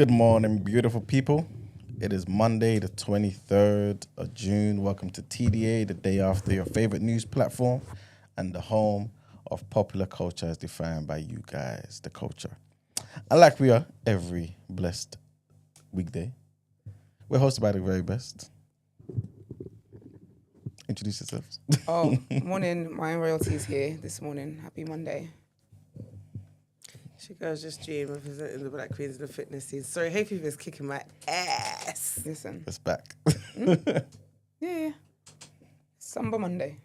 Good morning, beautiful people. It is Monday, the 23rd of June. Welcome to TDA, the day after your favorite news platform and the home of popular culture as defined by you guys, the culture. And like we are every blessed weekday, we're hosted by the very best. Introduce yourselves. Oh, morning. My royalty is here this morning. Happy Monday. She goes just dream representing the Black Queens in the fitness scene. Sorry, Hey Fever is kicking my ass. Listen. It's back. Yeah. Samba Monday.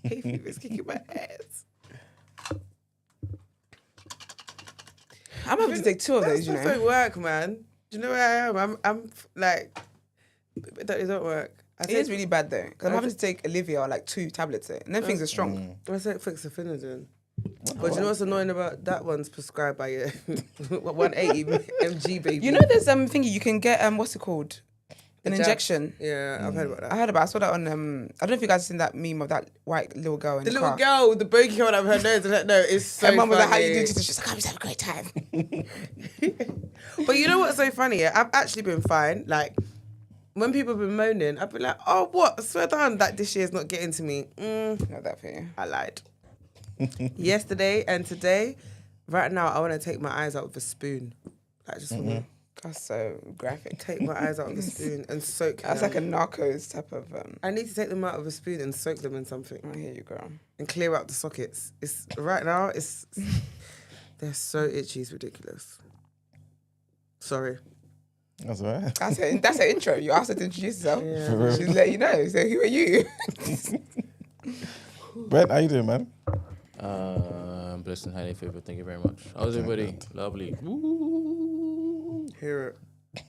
Hey Fever is kicking my ass. I'm having to take two of those, That's you know. don't work, man. Do you know where I am? I'm like, it don't work. It is really bad though. Because I'm having to take Olivia like 2 tablets and then things are strong. I take fixofenadine. But do you know what's annoying about that one's prescribed by a 180 mg baby? You know there's thingy you can get what's it called? An injection. Yeah, I've heard about that. I saw that on I don't know if you guys have seen that meme of that white little girl in the little car. girl with the bogey coming out of her nose. I don't know. It's so Her mum was like, how funny. you doing? She's like, I'm just having a great time. But you know what's so funny? Yeah? I've actually been fine. Like, when people have been moaning, I've been like, oh, what? I swear down that this year's not getting to me. Not that for you. I lied. Yesterday and today, right now, I want to take my eyes out with a spoon. Like, just want to That's so graphic. take my eyes out with a spoon and soak That's them. like a Narcos type of... I need to take them out with a spoon and soak them in something I hear you, girl. and clear out the sockets. It's right now, they're so itchy, it's ridiculous. Sorry. That's all right. That's her intro. You asked her to introduce herself. Yeah. She's let you know. So who are you? Brent, how you doing, man? I'm blessed and highly favored. Thank you very much. How's everybody? Lovely. Woo. Hear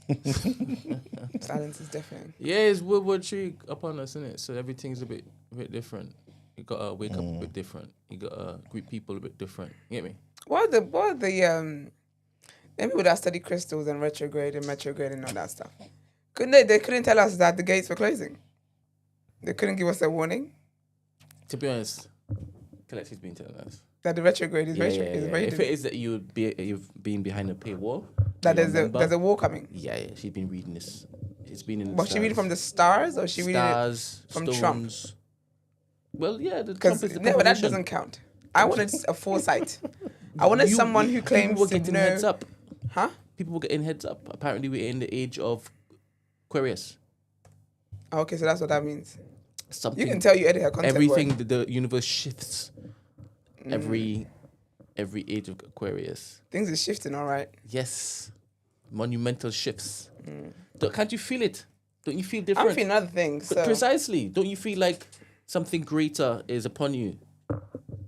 it. Silence is deafening. Yeah, it's World War III upon us, isn't it? So everything's a bit different. You gotta wake up a bit different. You gotta greet people a bit different. You get me? What are the people that study crystals and retrograde and all that stuff? They couldn't tell us that the gates were closing. They couldn't give us a warning To be honest, Collecti's been telling us. that the retrograde is Yeah. retrograde. If it is that you've been behind a paywall, That you remember? there's a war coming. Yeah, she's been reading this. It's been in the Was she reading stars. from the stars or she reading it Stars, from Trump? stones. Well, yeah, the Because Trump is the no, but that politician. doesn't count. I wanted a foresight. I wanted someone who claims people were to getting know. heads up. Huh? People were getting heads up. Apparently, we're in the age of Aquarius. Oh, okay, so that's what that means. Something. You can tell you edit her content. everything. word. The universe shifts. Every age of Aquarius. Things are shifting, all right. Yes, monumental shifts. Can't you feel it? Don't you feel different? I'm feeling other things. But So. precisely. Don't you feel like something greater is upon you?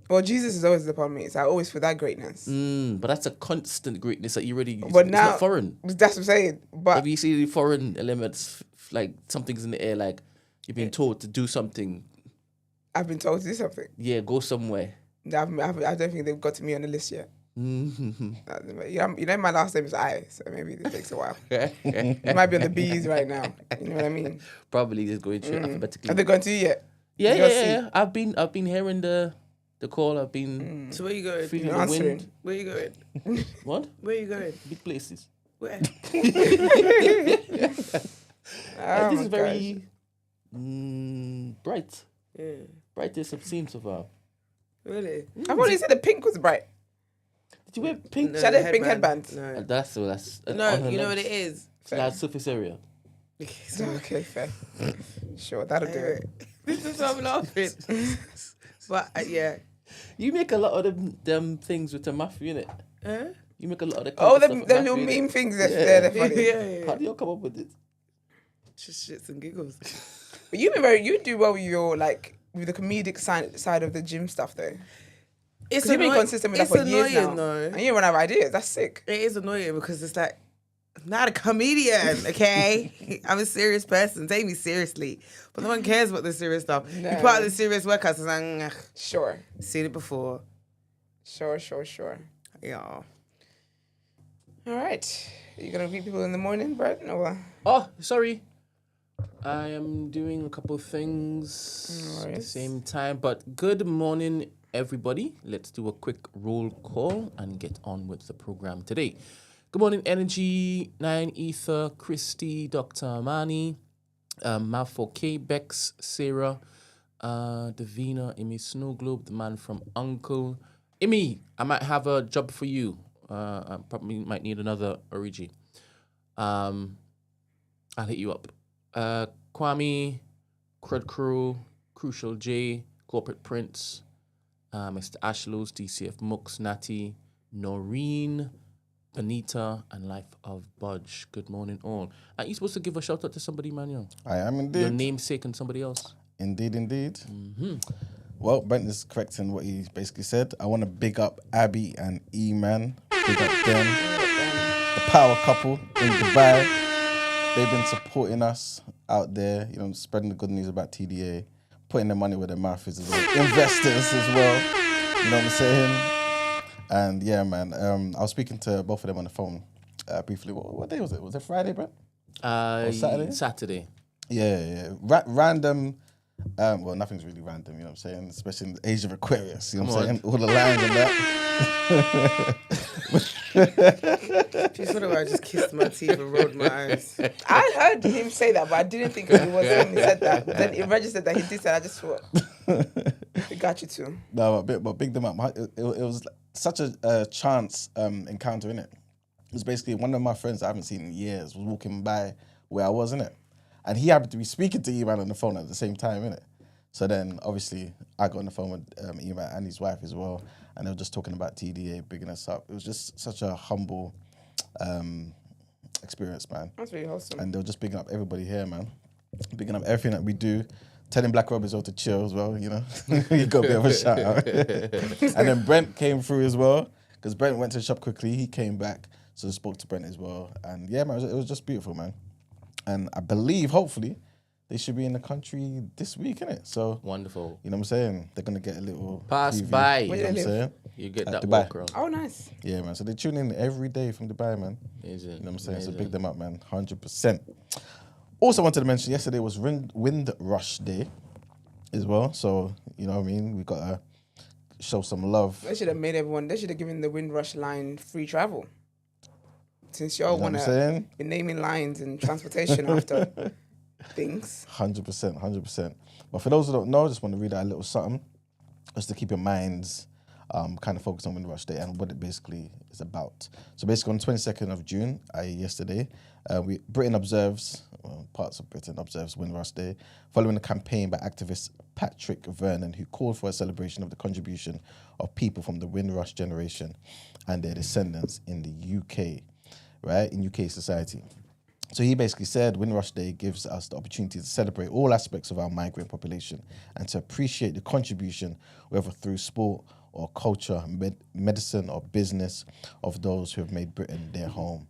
Well, Jesus is always upon me, so I always feel that greatness. But that's a constant greatness that you already. But it's now, not foreign. That's what I'm saying. But If you see the foreign elements, like something's in the air, like you've been told to do something. I've been told to do something. Yeah, go somewhere. I don't think they've got to me on the list yet. Mm-hmm. You know, my last name is I, so maybe it takes a while. It might be on the B's right now. You know what I mean? Probably just going through alphabetically. Have they gone to you yet? Yeah, You're yeah. I've been hearing the call. I've been So where you going? feeling You're the answering. wind. Where you going? What? Where you going? Big places. Where? Oh This my is very bright. Yeah. Brightest I've seen so far. Really? I've already said the pink was bright. Did you wear pink? She had a pink headband. No. That's on No, her you know what legs. it is? Large surface area. Okay, fair. Sure, that'll do it. This is why I'm laughing. But yeah. You make a lot of them things with the mafia, innit? Huh? You make a lot of the Oh, stuff them with little Matthew, innit? meme things, they're funny. Yeah. How do you come up with it? Just shits and giggles. But you do well with your, like, with the comedic side of the gym stuff, though. It's Because you've been consistent with that for years now. though. And you run out of ideas. That's sick. It is annoying because it's like, I'm not a comedian, okay? I'm a serious person. Take me seriously. But no one cares about the serious stuff. No. You part of the serious workouts, it's like, Sure. seen it before. Sure. Yeah. All right. Are you going to greet people in the morning, Brent? Or... Oh, sorry. I am doing a couple of things No at the worries. same time. But good morning, everybody. Let's do a quick roll call and get on with the program today. Good morning, Energy, 9 Ether, Christy, Dr. Amani, Malfo K, Bex, Sarah, Davina, Imi Snow Globe, the man from Uncle. Imi, I might have a job for you. I probably might need another Origi. I'll hit you up. Kwame, Crud Crew, Crucial J, Corporate Prince, Mr. Ashlows, DCF Mux, Natty, Noreen, Benita, and Life of Budge. Good morning, all. Are you supposed to give a shout out to somebody, Manuel? I am indeed. Your namesake and somebody else? Indeed. Well, Brent is correcting what he basically said. I want to big up Abby and E-Man. Big up them. The power couple in Dubai. They've been supporting us out there, spreading the good news about TDA, putting their money where their mouth is as well. Investors as well. You know what I'm saying? And yeah, man, I was speaking to both of them on the phone briefly. What day was it? Was it Friday, Brent? Or Saturday? Saturday. Yeah. Random. Well, nothing's really random, you know what I'm saying? Especially in the age of Aquarius, you know what I'm saying? All the lines and that. She sort of, I just kissed my teeth and rolled my eyes. I heard him say that, but I didn't think it was him who said that. Then it registered that he did say. I just thought, we got you too. No, but big them up. It was such a chance encounter, innit? It was basically one of my friends I haven't seen in years was walking by where I was, innit? And he happened to be speaking to E-Man on the phone at the same time, innit? So then, obviously, I got on the phone with E-Man and his wife as well, and they were just talking about TDA, bigging us up. It was just such a humble experience, man. That's really wholesome. And they were just bigging up everybody here, man. Bigging up everything that we do. Telling Black Rob as well to chill as well, you know. You got a bit of a shout out. And then Brent came through as well, because Brent went to the shop quickly. He came back, so I spoke to Brent as well. And yeah, man, it was just beautiful, man. And I believe, hopefully, they should be in the country this week, innit? So Wonderful. you know what I'm saying? They're gonna get a little Pass preview, by. You know what I'm saying? You get At that Dubai. walk around. Oh, nice. Yeah, man. So they tune in every day from Dubai, man. Amazing. You know what I'm saying? So Amazing. big them up, man. 100%. Also wanted to mention yesterday was Wind Rush Day as well. So, you know what I mean? We got to show some love. They should have made everyone. They should have given the Windrush line free travel. Since y'all You know what want I'm to saying? be naming lines and transportation after things. 100%. But for those who don't know, I just want to read out a little something just to keep your minds kind of focused on Windrush Day and what it basically is about. So basically on the 22nd of June, i.e. yesterday, Britain observes, parts of Britain observes Windrush Day, following a campaign by activist Patrick Vernon, who called for a celebration of the contribution of people from the Windrush generation and their descendants in the UK, right, in UK society. So he basically said Windrush Day gives us the opportunity to celebrate all aspects of our migrant population and to appreciate the contribution, whether through sport or culture, medicine or business, of those who have made Britain their home.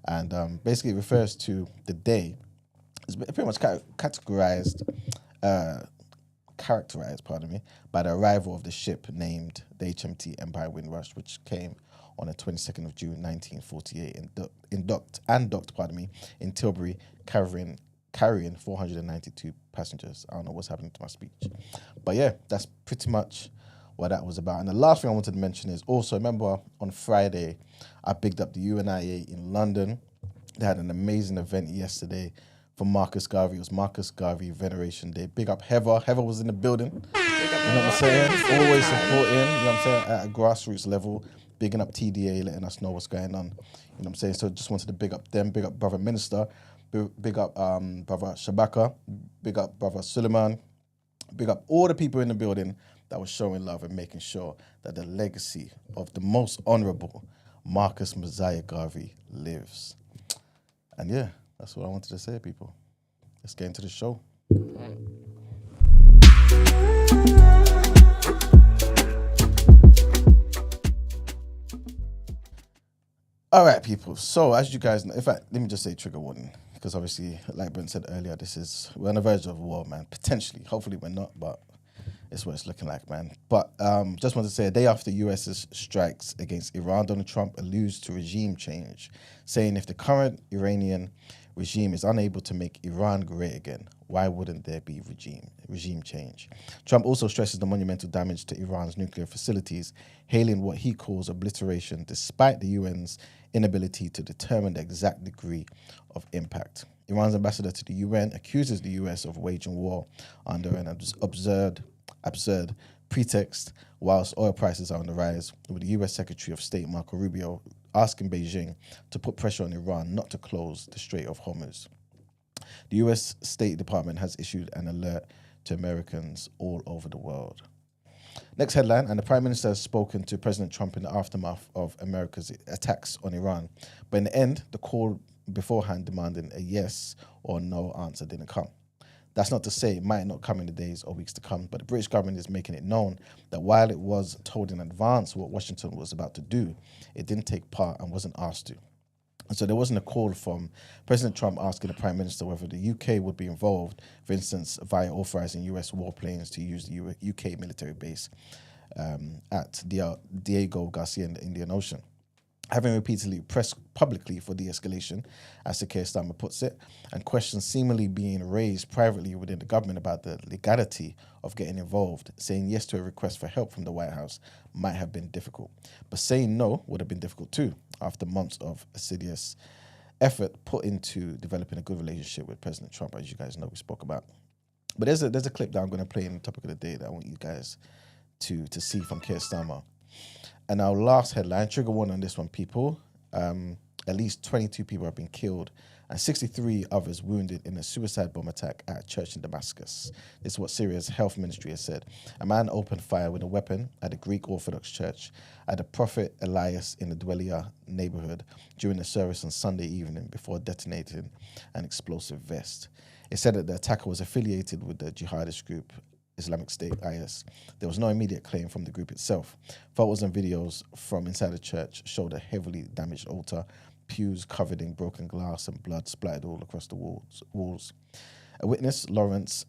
And basically it refers to the day. It's pretty much characterized, by the arrival of the ship named the HMT Empire Windrush, which came on the 22nd of June 1948 and docked in Tilbury, carrying 492 passengers. I don't know what's happening to my speech. But yeah, that's pretty much what that was about. And the last thing I wanted to mention is also, remember on Friday, I bigged up the UNIA in London. They had an amazing event yesterday for Marcus Garvey. It was Marcus Garvey Veneration Day. Big up Heather. Heather was in the building. You know what I'm saying? Always supporting, you know what I'm saying, at a grassroots level. Bigging up TDA, letting us know what's going on. You know what I'm saying? So just wanted to big up them, big up Brother Minister, big up Brother Shabaka, big up Brother Suleiman, big up all the people in the building that was showing love and making sure that the legacy of the most honourable Marcus Messiah Garvey lives. And yeah, that's what I wanted to say, people. Let's get into the show. All right, people. So, as you guys know, in fact, let me just say trigger warning, because obviously, like Brent said earlier, we're on the verge of war, man. Potentially. Hopefully, we're not, but it's what it's looking like, man. But just want to say, a day after US's strikes against Iran, Donald Trump alludes to regime change, saying if the current Iranian regime is unable to make Iran great again, why wouldn't there be regime change? Trump also stresses the monumental damage to Iran's nuclear facilities, hailing what he calls obliteration, despite the UN's inability to determine the exact degree of impact. Iran's ambassador to the UN accuses the US of waging war under an absurd pretext whilst oil prices are on the rise, with the US Secretary of State Marco Rubio asking Beijing to put pressure on Iran not to close the Strait of Hormuz. The US State Department has issued an alert to Americans all over the world. Next headline, and the Prime Minister has spoken to President Trump in the aftermath of America's attacks on Iran. But in the end, the call beforehand demanding a yes or no answer didn't come. That's not to say it might not come in the days or weeks to come, but the British government is making it known that while it was told in advance what Washington was about to do, it didn't take part and wasn't asked to. And so there wasn't a call from President Trump asking the Prime Minister whether the UK would be involved, for instance, via authorizing US warplanes to use the UK military base at Diego Garcia in the Indian Ocean. Having repeatedly pressed publicly for de-escalation, as Sir Keir Starmer puts it, and questions seemingly being raised privately within the government about the legality of getting involved, saying yes to a request for help from the White House might have been difficult. But saying no would have been difficult too, after months of assiduous effort put into developing a good relationship with President Trump, as you guys know we spoke about. But there's a clip that I'm going to play in the topic of the day that I want you guys to see from Keir Starmer. And our last headline, trigger warning on this one, people. At least 22 people have been killed and 63 others wounded in a suicide bomb attack at a church in Damascus. This is what Syria's health ministry has said. A man opened fire with a weapon at a Greek Orthodox church at the Prophet Elias in the Dwellia neighborhood during the service on Sunday evening before detonating an explosive vest. It said that the attacker was affiliated with the jihadist group Islamic State, IS. There was no immediate claim from the group itself. Photos and videos from inside the church showed a heavily damaged altar, pews covered in broken glass and blood splattered all across the walls. A witness, Lawrence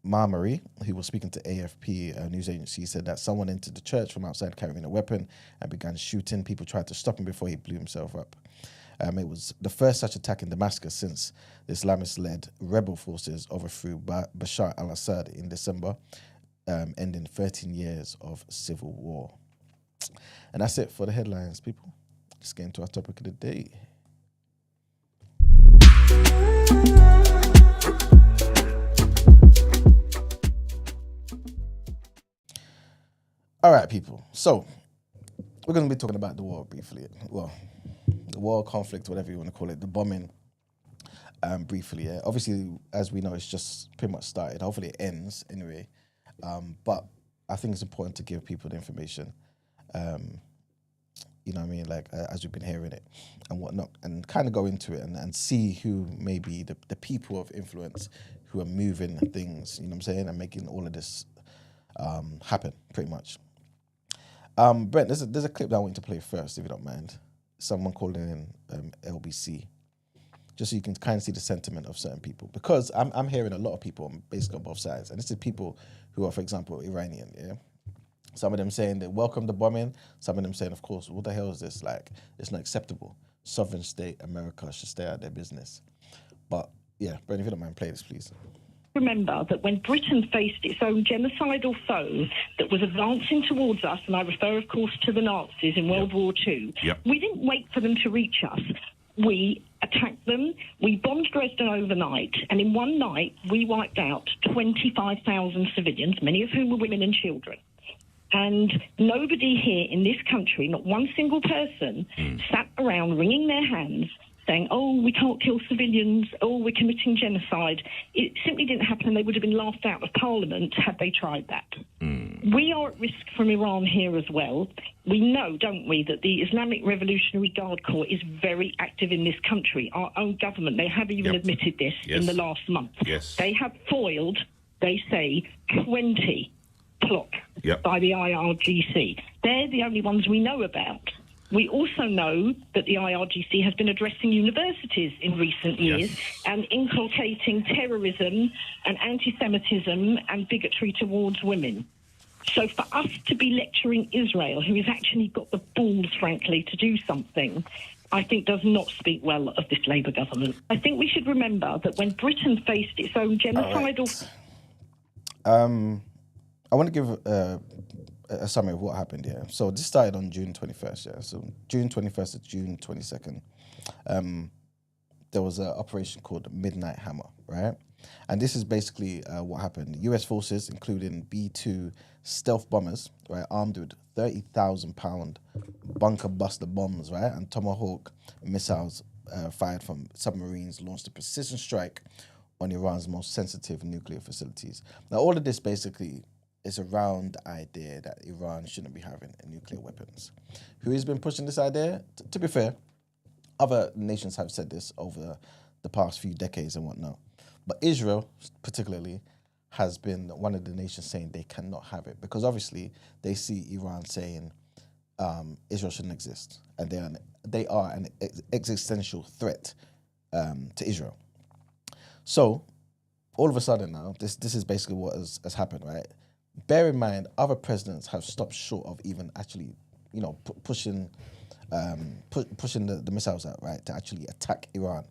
Marmary, who was speaking to AFP, a news agency, said that someone entered the church from outside carrying a weapon and began shooting. People tried to stop him before he blew himself up. It was the first such attack in Damascus since the Islamist-led rebel forces overthrew Bashar al-Assad in December, ending 13 years of civil war. And that's it for the headlines, people. Just getting to our topic of the day. All right, people. So we're going to be talking about the war briefly. Well, the war, conflict, whatever you want to call it, the bombing, briefly. Yeah. Obviously, as we know, it's just pretty much started. Hopefully, it ends anyway. But I think it's important to give people the information. You know what I mean? Like, as we've been hearing it and whatnot, and kind of go into it and see who may be the people of influence who are moving things, you know what I'm saying, and making all of this happen, pretty much. Brent, there's a clip that I want you to play first, if you don't mind. Someone calling in LBC, just so you can kind of see the sentiment of certain people. Because I'm hearing a lot of people basically on both sides, and this is people who are, for example, Iranian, yeah? Some of them saying they welcome the bombing. Some of them saying, of course, what the hell is this? Like, it's not acceptable. Sovereign state America should stay out of their business. But, yeah, Brent, if you don't mind, play this, please. Remember that when Britain faced its own genocidal foe that was advancing towards us, and I refer, of course, to the Nazis in World War II, we didn't wait for them to reach us. We attacked them. We bombed Dresden overnight, and in one night, we wiped out 25,000 civilians, many of whom were women and children. And nobody here in this country, not one single person, sat around wringing their hands saying, oh, we can't kill civilians, oh, we're committing genocide. It simply didn't happen, and they would have been laughed out of Parliament had they tried that. We are at risk from Iran here as well. We know, don't we, that the Islamic Revolutionary Guard Corps is very active in this country. Our own government, they have even admitted this in the last month. They have foiled, they say, 20 plots by the IRGC. They're the only ones we know about. We also know that the IRGC has been addressing universities in recent years and inculcating terrorism and anti-Semitism and bigotry towards women. So for us to be lecturing Israel, who has actually got the balls, frankly, to do something, I think does not speak well of this Labour government. I think we should remember that when Britain faced its own genocidal... I want to give a summary of what happened here. So this started on June 21st, yeah. So June 21st to June 22nd, there was an operation called Midnight Hammer, right? And this is basically what happened. U.S. forces, including B-2 stealth bombers, right, armed with 30,000-pound bunker buster bombs, right, and Tomahawk missiles fired from submarines, launched a precision strike on Iran's most sensitive nuclear facilities. Now, all of this basically is around the idea that Iran shouldn't be having nuclear weapons. Who has been pushing this idea? To be fair, other nations have said this over the past few decades and whatnot. But Israel, particularly, has been one of the nations saying they cannot have it because obviously they see Iran saying Israel shouldn't exist, and they are an existential threat to Israel. So, all of a sudden now, this is basically what has happened, right? Bear in mind, other presidents have stopped short of even actually, pushing the missiles out, right, to actually attack Iran.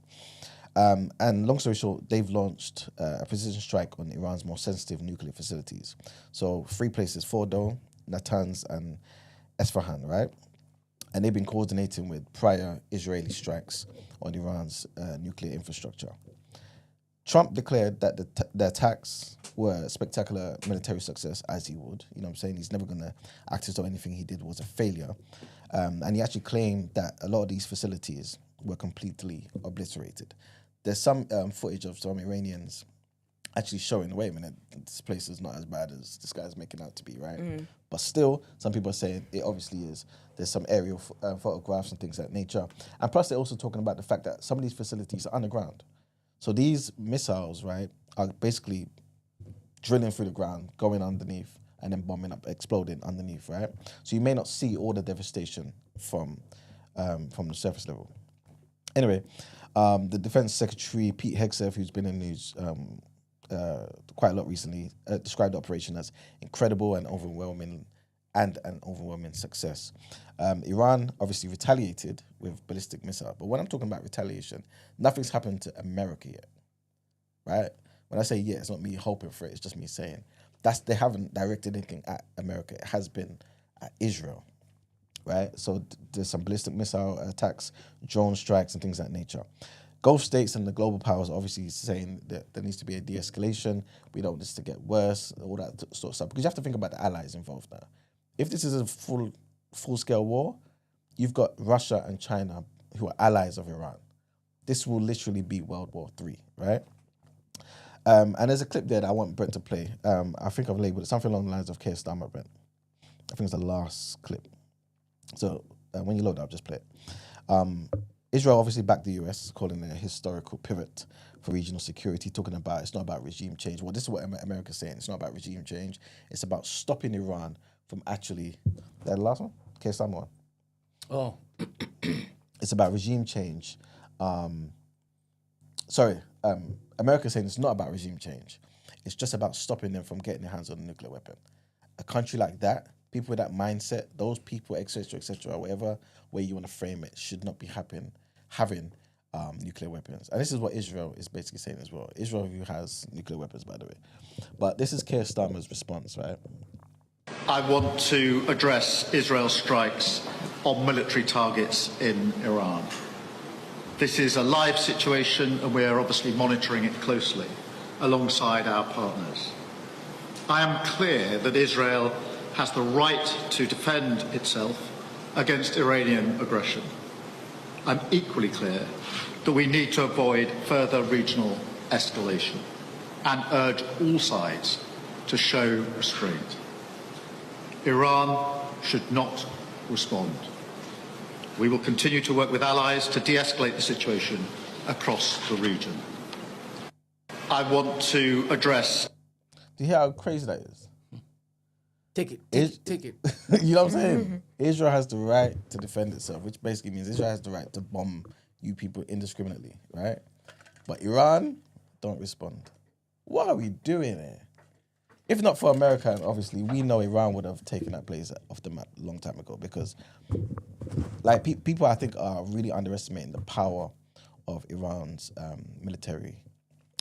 And long story short, they've launched a precision strike on Iran's most sensitive nuclear facilities. So 3 places, Fordo, Natanz, and Esfahan, right? And they've been coordinating with prior Israeli strikes on Iran's nuclear infrastructure. Trump declared that the attacks were a spectacular military success, as he would. You know what I'm saying? He's never going to act as though anything he did was a failure. And he actually claimed that a lot of these facilities were completely obliterated. There's some footage of some Iranians actually showing, wait a minute, this place is not as bad as this guy's making out to be, right? But still, some people are saying it obviously is. There's some aerial photographs and things of that nature. And plus, they're also talking about the fact that some of these facilities are underground. So these missiles, right, are basically drilling through the ground, going underneath, and then bombing up, exploding underneath, right? So you may not see all the devastation from the surface level. Anyway, the Defense Secretary, Pete Hegseth, who's been in the news quite a lot recently, described the operation as incredible and overwhelming, and an overwhelming success. Iran obviously retaliated with ballistic missile, but when I'm talking about retaliation, nothing's happened to America yet, right? When I say yeah, it's not me hoping for it, it's just me saying they haven't directed anything at America. It has been at Israel, right? So there's some ballistic missile attacks, drone strikes, and things of that nature. Gulf states and the global powers are obviously saying that there needs to be a de-escalation. We don't want this to get worse, all that sort of stuff. Because you have to think about the allies involved now. If this is a full-scale war, you've got Russia and China who are allies of Iran. This will literally be World War III, right? And there's a clip there that I want Brent to play. I think I've labeled it something along the lines of Keir Starmer, Brent. I think it's the last clip. So when you load it up, just play it. Israel obviously backed the US, calling it a historical pivot for regional security, talking about it's not about regime change. Well, this is what America's saying. It's not about regime change. It's about stopping Iran from actually... That last one? Keir Starmer one. Oh. It's about regime change. America's saying it's not about regime change. It's just about stopping them from getting their hands on a nuclear weapon. A country like that, people with that mindset, those people, etc., whatever way you want to frame it, should not be having nuclear weapons. And this is what Israel is basically saying as well. Israel, who has nuclear weapons, by the way. But this is Keir Starmer's response, right? I want to address Israel's strikes on military targets in Iran. This is a live situation and we are obviously monitoring it closely alongside our partners. I am clear that Israel has the right to defend itself against Iranian aggression. I'm equally clear that we need to avoid further regional escalation and urge all sides to show restraint. Iran should not respond. We will continue to work with allies to de-escalate the situation across the region. I want to address... Do you hear how crazy that is? Take it. You know what I'm saying? Israel has the right to defend itself, which basically means Israel has the right to bomb you people indiscriminately, right? But Iran don't respond. What are we doing here? If not for America, and obviously, we know Iran would have taken that place off the map a long time ago because, like, people I think are really underestimating the power of Iran's military,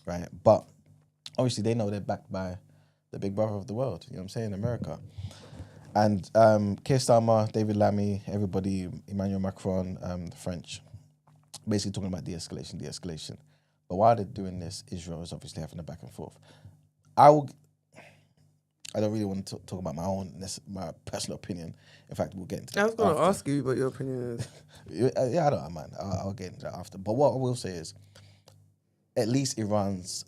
right? But obviously, they know they're backed by the big brother of the world. You know what I'm saying? America. And Keir Starmer, David Lammy, everybody, Emmanuel Macron, the French, basically talking about de-escalation. But while they're doing this, Israel is obviously having a back and forth. I don't really want to talk about my personal opinion. In fact, we'll get into that. I was going to ask you what your opinion is. Yeah, I don't mind. I'll get into that after. But what I will say is, at least Iran's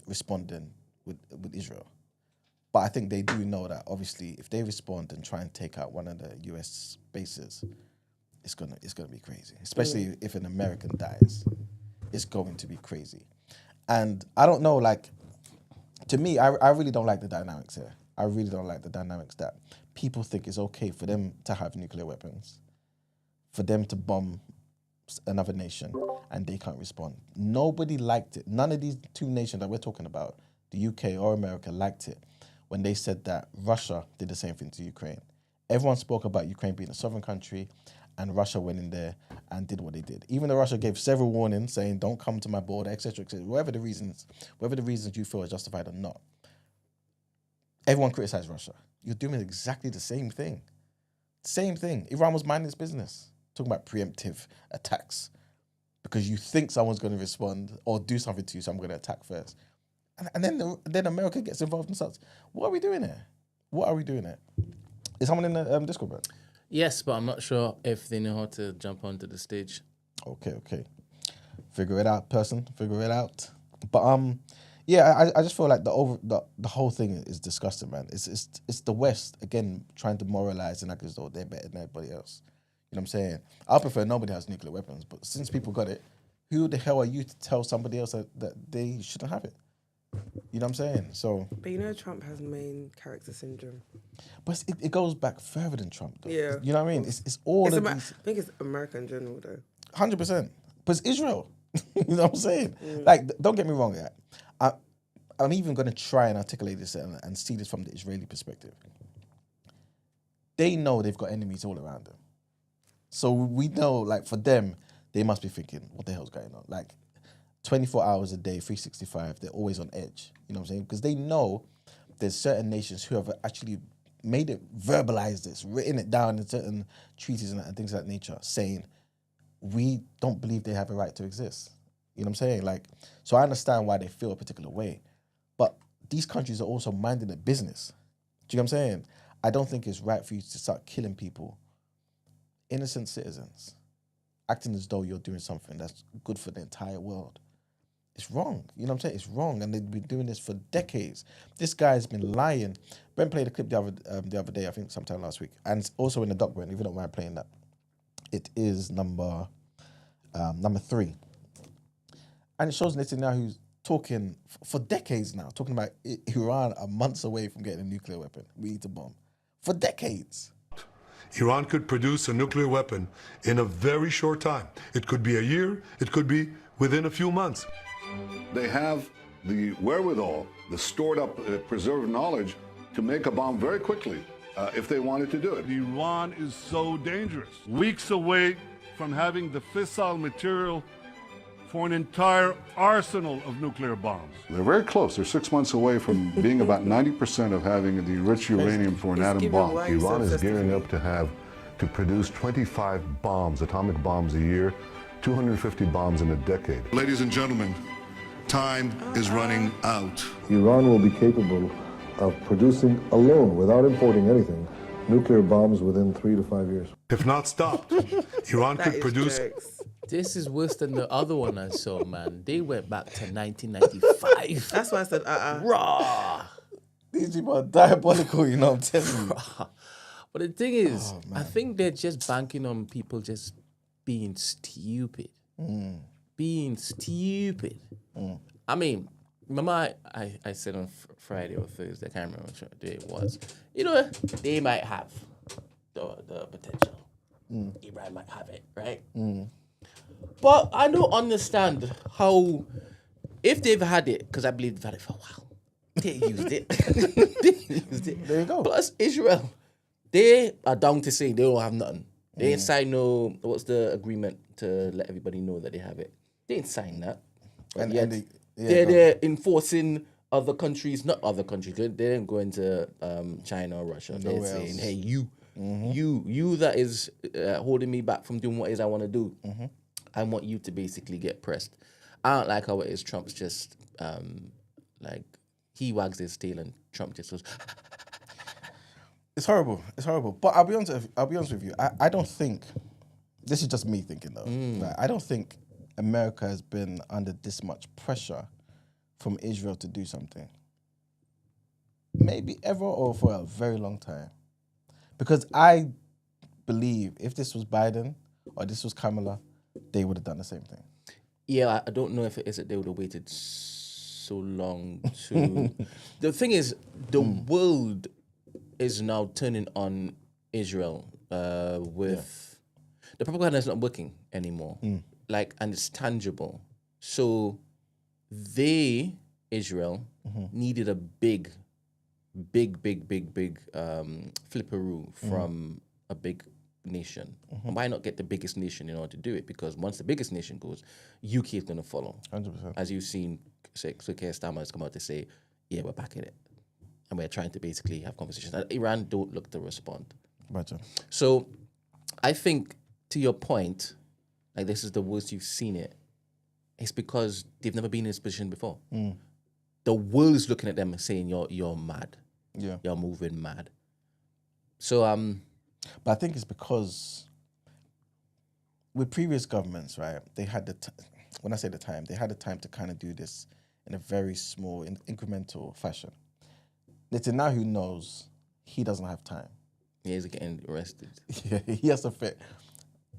responding with Israel. But I think they do know that, obviously, if they respond and try and take out one of the US bases, it's gonna be crazy. Especially if an American dies, it's going to be crazy. And I don't know, like, to me, I really don't like the dynamics here. I really don't like the dynamics that people think it's okay for them to have nuclear weapons, for them to bomb another nation, and they can't respond. Nobody liked it. None of these two nations that we're talking about, the UK or America, liked it when they said that Russia did the same thing to Ukraine. Everyone spoke about Ukraine being a sovereign country, and Russia went in there and did what they did. Even though Russia gave several warnings saying, don't come to my border, etc., etc., whatever the reasons you feel are justified or not, everyone criticized Russia. You're doing exactly the same thing. Same thing. Iran was minding its business, talking about preemptive attacks because you think someone's going to respond or do something to you, so I'm going to attack first. And then America gets involved and starts, what are we doing here? What are we doing here? Is someone in the Discord, bro? Yes, but I'm not sure if they know how to jump onto the stage. Okay. Figure it out, person. Figure it out. But yeah, I just feel like the whole thing is disgusting, man. It's the West again trying to moralize and act as though they're better than everybody else. You know what I'm saying? I prefer nobody has nuclear weapons, but since people got it, who the hell are you to tell somebody else that they shouldn't have it? You know what I'm saying? So, But you know, Trump has main character syndrome. but it goes back further than Trump, though. Yeah. You know what I mean? It's all of these. I think it's America in general, though. 100%. But it's Israel. You know what I'm saying? Like, don't get me wrong. Yeah. I'm even going to try and articulate this and see this from the Israeli perspective. They know they've got enemies all around them. So we know, like, for them, they must be thinking, what the hell's going on? Like, 24 hours a day, 365, they're always on edge. You know what I'm saying? Because they know there's certain nations who have actually made it, verbalized this, written it down in certain treaties and things of that nature, saying, we don't believe they have a right to exist. You know what I'm saying? Like, so I understand why they feel a particular way. But these countries are also minding their business. Do you know what I'm saying? I don't think it's right for you to start killing people, innocent citizens, acting as though you're doing something that's good for the entire world. It's wrong. You know what I'm saying? It's wrong. And they've been doing this for decades. This guy's been lying. Brent played a clip the other day, I think sometime last week. And it's also in the doc, Brent, if you don't mind playing that. It is number 3. And it shows Netanyahu's talking for decades now, talking about Iran are months away from getting a nuclear weapon. We need to bomb. For decades. Iran could produce a nuclear weapon in a very short time. It could be a year. It could be within a few months. They have the wherewithal, the stored up, preserved knowledge to make a bomb very quickly if they wanted to do it. Iran is so dangerous. Weeks away from having the fissile material for an entire arsenal of nuclear bombs. They're very close. They're 6 months away from being about 90% of having the enriched uranium for an atom bomb. Iran is gearing up to produce 25 bombs, atomic bombs a year, 250 bombs in a decade. Ladies and gentlemen, time is running out. Iran will be capable of producing alone, without importing anything, nuclear bombs within 3 to 5 years. If not stopped, Iran could produce... This is worse than the other one I saw, man. They went back to 1995. That's why I said, Raw. These people are diabolical, you know what I'm telling you. But the thing is, I think they're just banking on people just being stupid. Being stupid. I mean, remember I said on Friday or Thursday, I can't remember which day it was, you know, they might have the potential. Iran might have it, right? But I don't understand how, if they've had it, because I believe they've had it for a while, they used it. There you go. Plus Israel, they are down to say they don't have nothing. They ain't signed what's the agreement to let everybody know that they have it. They ain't signed that. But And yet, they- they're enforcing other countries, not other countries, they didn't go into China or Russia. They're Nowhere saying, else. hey, you that is holding me back from doing what it is I want to do. I want you to basically get pressed. I don't like how it is. Trump's just like he wags his tail and Trump just goes. It's horrible. It's horrible. But I'll be honest with you. I don't think this is just me thinking though. Right? I don't think America has been under this much pressure from Israel to do something. Maybe ever or for a very long time. Because I believe if this was Biden or this was Kamala, they would have done the same thing. Yeah, I don't know if it is that they would have waited so long to. The thing is, the world is now turning on Israel with the propaganda is not working anymore. Like, and it's tangible. So they, Israel, needed a big flipperoo from a big nation. And why not get the biggest nation in order to do it? Because once the biggest nation goes, UK is going to follow. 100%. As you've seen, Keir Starmer has come out to say, yeah, we're back in it. And we're trying to basically have conversations. And Iran don't look to respond. Imagine. So I think, to your point, like this is the worst you've seen it, it's because they've never been in this position before. The world is looking at them and saying, you're mad. Yeah. You're moving mad. So but I think it's because with previous governments, right, they had when I say the time, they had the time to kind of do this in a very small, incremental fashion. Netanyahu knows he doesn't have time. He's getting arrested. Yeah, he has to fit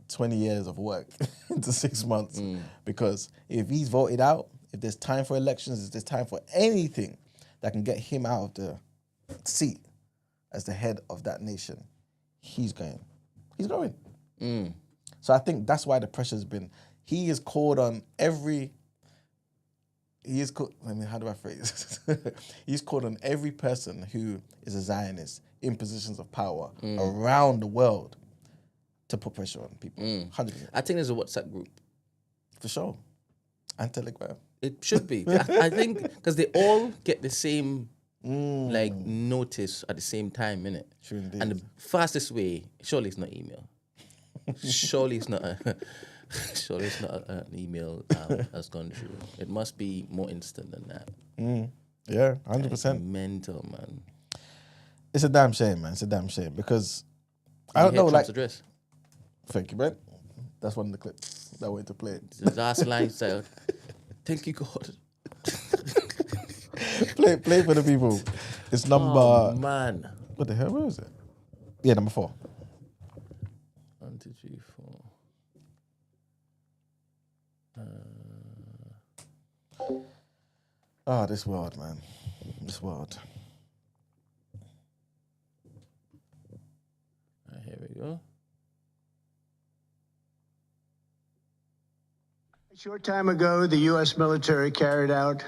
20 years of work into 6 months because if he's voted out, if there's time for elections, if there's time for anything that can get him out of the seat as the head of that nation, he's going. He's going. So I think that's why the pressure's been. He is called on every. He is called. I mean, how do I phrase this? He's called on every person who is a Zionist in positions of power around the world to put pressure on people. 100%. I think there's a WhatsApp group. For sure. And Telegram. It should be. I think because they all get the same like notice at the same time, innit? True indeed. And the fastest way, surely it's not email. Surely it's not an email has gone through. It must be more instant than that. Yeah, 100%. Mental, man. It's a damn shame, man. It's a damn shame because I don't know, like. Address. Thank you, Brent. That's one of the clips that I wanted to play. The last line said, "Thank you, God." play for the people. It's number. Oh, man. What the hell? Where is it? Yeah, number 4. 1, 2, 3, 4. This world, man. This world. Here we go. A short time ago, the U.S. military carried out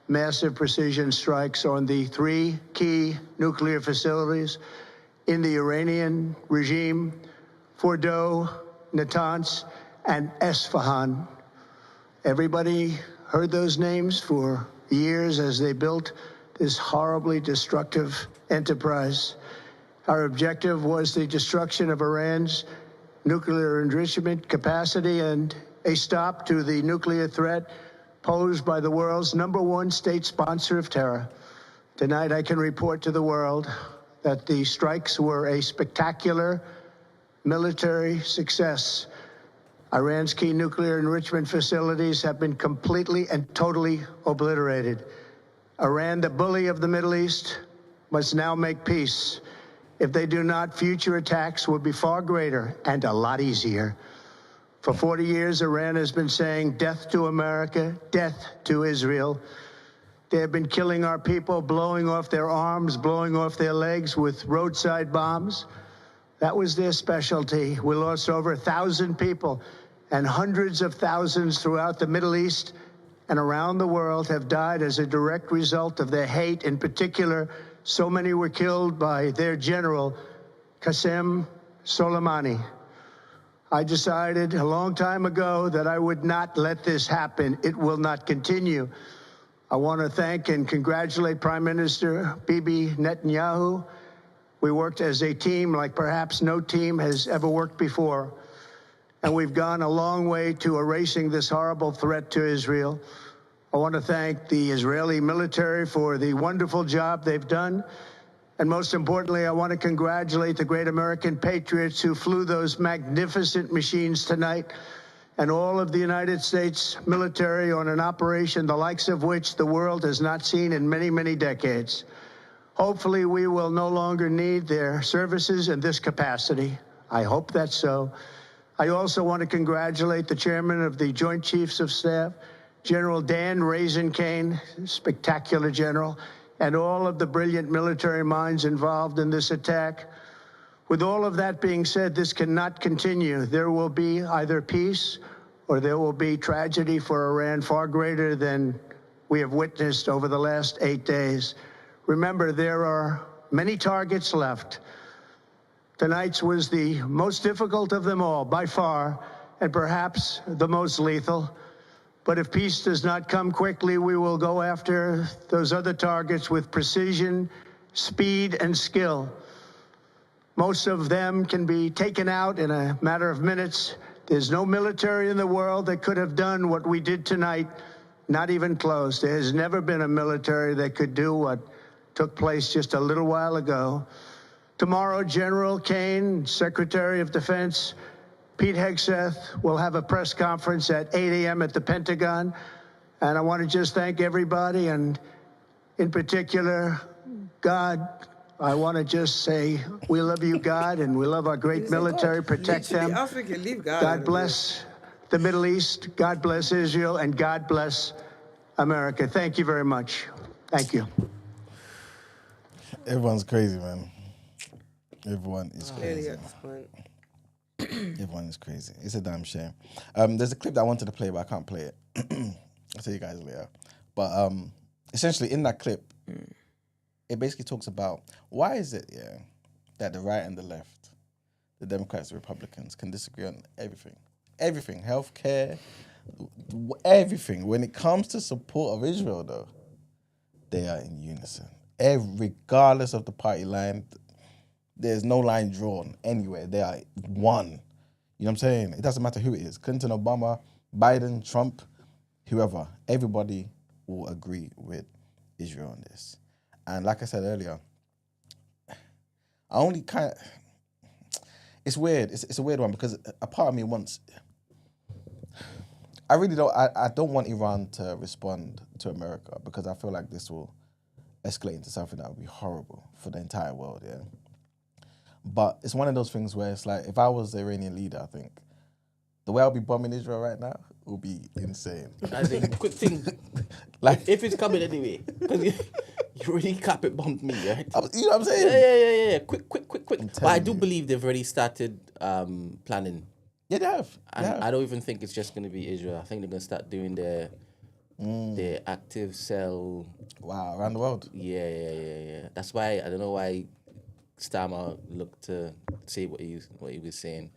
massive precision strikes on the 3 key nuclear facilities in the Iranian regime, Fordow, Natanz, and Esfahan. Everybody heard those names for years as they built this horribly destructive enterprise. Our objective was the destruction of Iran's nuclear enrichment capacity and a stop to the nuclear threat posed by the world's #1 state sponsor of terror. Tonight, I can report to the world that the strikes were a spectacular military success. Iran's key nuclear enrichment facilities have been completely and totally obliterated. Iran, the bully of the Middle East, must now make peace. If they do not, future attacks will be far greater and a lot easier. For 40 years, Iran has been saying death to America, death to Israel. They have been killing our people, blowing off their arms, blowing off their legs with roadside bombs. That was their specialty. We lost over 1,000 people, and hundreds of thousands throughout the Middle East and around the world have died as a direct result of their hate. In particular, so many were killed by their general, Qasem Soleimani. I decided a long time ago that I would not let this happen. It will not continue. I want to thank and congratulate Prime Minister Bibi Netanyahu. We worked as a team like perhaps no team has ever worked before. And we've gone a long way to erasing this horrible threat to Israel. I want to thank the Israeli military for the wonderful job they've done. And most importantly, I want to congratulate the great American patriots who flew those magnificent machines tonight, and all of the United States military on an operation the likes of which the world has not seen in many, many decades. Hopefully, we will no longer need their services in this capacity. I hope that's so. I also want to congratulate the chairman of the Joint Chiefs of Staff, General Dan Raisin-Kane, spectacular general, and all of the brilliant military minds involved in this attack. With all of that being said, this cannot continue. There will be either peace or there will be tragedy for Iran far greater than we have witnessed over the last 8 days. Remember, there are many targets left. Tonight's was the most difficult of them all, by far, and perhaps the most lethal. But if peace does not come quickly, we will go after those other targets with precision, speed, and skill. Most of them can be taken out in a matter of minutes. There's no military in the world that could have done what we did tonight, not even close. There has never been a military that could do what took place just a little while ago. Tomorrow, General Kane, Secretary of Defense, Pete Hegseth will have a press conference at 8 a.m. at the Pentagon. And I want to just thank everybody, and in particular, God. I want to just say we love you, God, and we love our great military. Protect them. God bless the Middle East. God bless Israel, and God bless America. Thank you very much. Thank you. Everyone's crazy, man. Everyone is crazy. Everyone is crazy. It's a damn shame. There's a clip that I wanted to play, but I can't play it. I'll tell you guys later. But essentially, in that clip, it basically talks about why is it, that the right and the left, the Democrats, the Republicans, can disagree on everything. Everything. Healthcare, everything. When it comes to support of Israel, though, they are in unison. Regardless of the party line, there's no line drawn anywhere. They are one. You know what I'm saying? It doesn't matter who it is. Clinton, Obama, Biden, Trump, whoever. Everybody will agree with Israel on this. And like I said earlier, it's weird. It's a weird one because a part of me wants, I really don't, I don't want Iran to respond to America because I feel like this will escalate into something that would be horrible for the entire world, yeah. But it's one of those things where it's like, if I was the Iranian leader, I think the way I'll be bombing Israel right now will be insane. I think, quick thing, like if it's coming anyway, because you already carpet bombed me, right? You know what I'm saying? Yeah. Quick. But I do believe they've already started planning. Yeah, they have. And I don't even think it's just going to be Israel. I think they're going to start doing their active cell. Wow, around the world. Yeah. That's why, I don't know why Starmer looked to say what he was saying.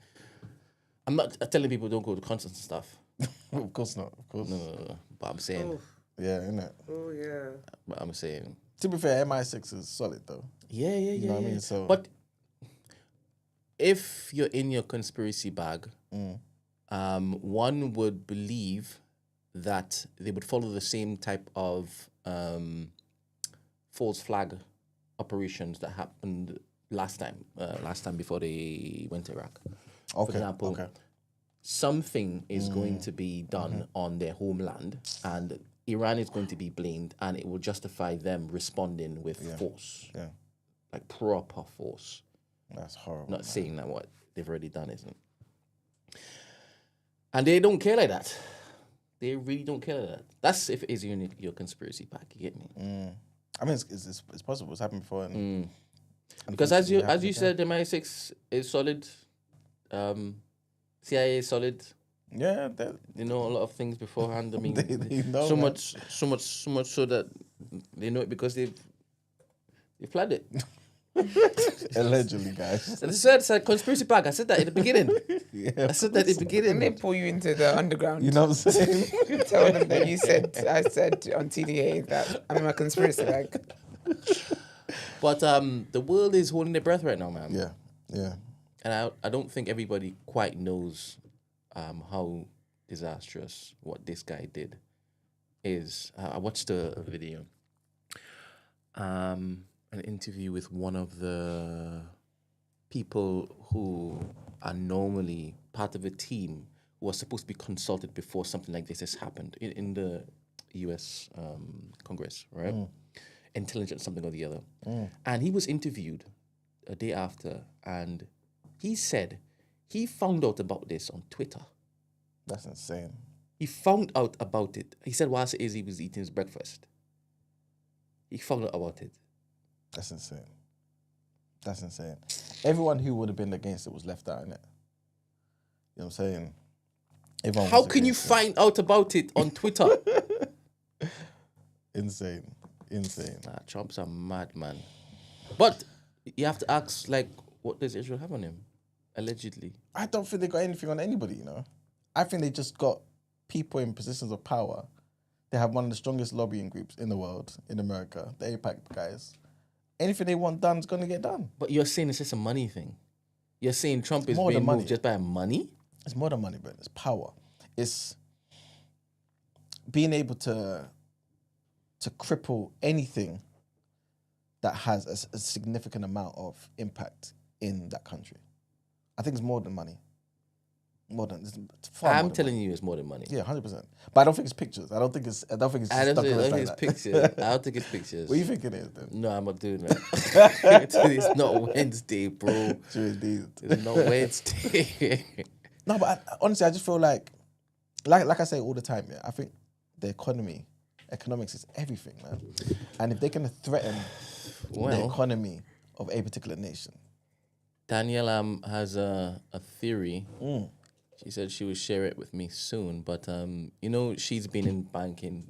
I'm not telling people don't go to concerts and stuff. Of course not. Of course. No. But I'm saying. Yeah, innit? Oh, yeah. But I'm saying. To be fair, MI6 is solid, though. Yeah. You know what I mean? So, but if you're in your conspiracy bag, one would believe that they would follow the same type of false flag operations that happened last time before they went to Iraq. For example, something is going to be done on their homeland, and Iran is going to be blamed, and it will justify them responding with force. Yeah. Like proper force. That's horrible. Not saying that what they've already done isn't. And they don't care like that. They really don't care like that. That's if it is your conspiracy pack, you get me? I mean, it's possible. It's happened before. And because as you said, the MI6 is solid. CIA is solid. Yeah, they know a lot of things beforehand. I mean, they know so much so that they know it because they've planned it. Allegedly, guys. I said it's a conspiracy bag. I said that in the beginning. I said that in the And beginning. they pull you into the underground. You know what I'm saying? You tell them that I said on TDA that I'm in my conspiracy bag. But the world is holding their breath right now, man. Yeah. And I don't think everybody quite knows how disastrous what this guy did is. I watched a video, an interview with one of the people who are normally part of a team who are supposed to be consulted before something like this has happened in the U.S. Congress, right? Intelligence, something or the other. And he was interviewed a day after, and he said he found out about this on Twitter. That's insane. He found out about it. He said whilst he was eating his breakfast, he found out about it. That's insane. Everyone who would have been against it was left out, innit? You know what I'm saying? Everyone How was can you against it. find out about it on Twitter? Insane. Nah, Trump's a madman. But you have to ask, like, what does Israel have on him? Allegedly. I don't think they got anything on anybody, you know? I think they just got people in positions of power. They have one of the strongest lobbying groups in the world, in America, the AIPAC guys. Anything they want done is going to get done. But you're saying it's just a money thing. You're saying Trump is more being than money. moved just by money? It's more than money, Brent. It's power. It's being able to cripple anything that has a significant amount of impact in that country. I think it's more than money. It's far I'm more than telling money. you, it's more than money. Yeah, 100%. But I don't think it's pictures. I don't think it's I don't think it's pictures. I don't think it's pictures. What do you think it is then? No, I'm not doing that. It's not Wednesday, bro. True indeed. It's not Wednesday. No, but honestly, I just feel like I say all the time, yeah, I think the economics is everything, man. And if they can threaten the economy of a particular nation. Danielle has a theory. She said she would share it with me soon, but you know, she's been in banking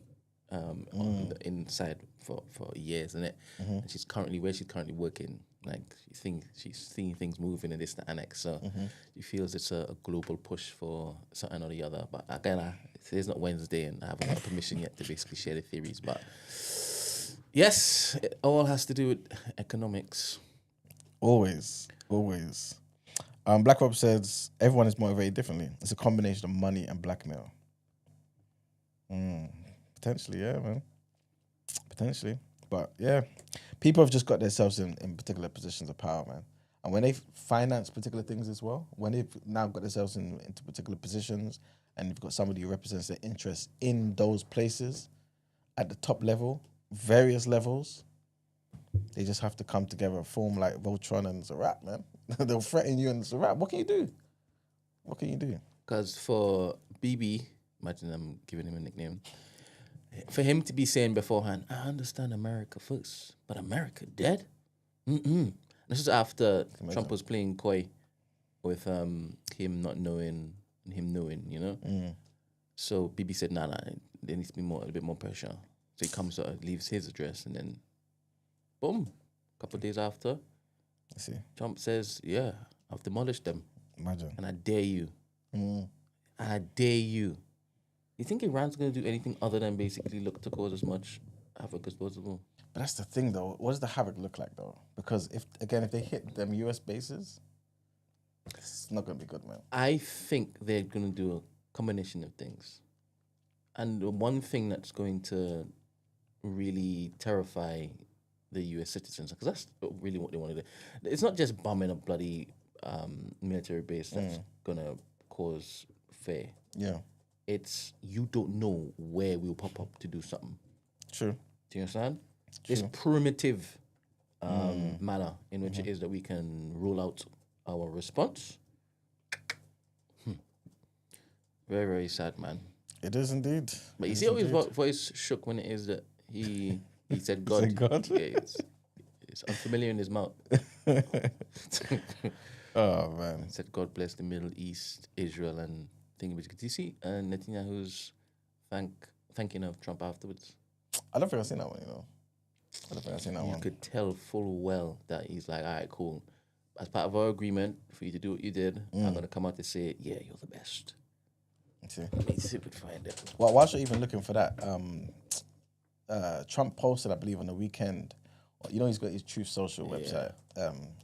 on the inside for years, isn't it? And she's currently working. Like she's seeing things moving in this the annex, so she feels it's a global push for something or the other. But again, it's not Wednesday, and I haven't got permission yet to basically share the theories. But yes, it all has to do with economics. Always. Black Rob says everyone is motivated differently. It's a combination of money and blackmail. Potentially, yeah, man. Potentially. But yeah, people have just got themselves in particular positions of power, man. And when they finance particular things as well, when they've now got themselves into particular positions and you've got somebody who represents their interests in those places at the top level, various levels, they just have to come together and form like Voltron, and it's a wrap, man. They'll threaten you and it's a wrap. What can you do? Because for BB, imagine I'm giving him a nickname, for him to be saying beforehand, I understand America first, but America dead? This is after Trump was playing coy with him not knowing and him knowing, you know? So BB said, nah, there needs to be a little bit more pressure. So he comes out, leaves his address, and then boom, a couple of days after, I see. Trump says, yeah, I've demolished them. Imagine. And I dare you. I dare you. You think Iran's going to do anything other than basically look to cause as much havoc as possible? But that's the thing, though. What does the havoc look like, though? Because if they hit them US bases, it's not going to be good, man. I think they're going to do a combination of things. And the one thing that's going to really terrify the US citizens, because that's really what they want to do. It's not just bombing a bloody military base that's going to cause fear. Yeah. It's you don't know where we'll pop up to do something. True. Do you understand? This primitive manner in which it is that we can roll out our response. Very, very sad, man. It is indeed. But you see how his voice shook when it is that he said God. Said God? Yeah, it's unfamiliar in his mouth. Oh, man. He said, God bless the Middle East, Israel, and thinking. Did you see Netanyahu's thanking of Trump afterwards? I don't think I've seen that one, you know. I don't think I've seen that You one. could tell full well that he's like, all right, cool. As part of our agreement for you to do what you did, I'm gonna come out to say, yeah, you're the best. See. Me too would find it. Well, whilst you're even looking for that, Trump posted, I believe, on the weekend. You know, he's got his Truth Social website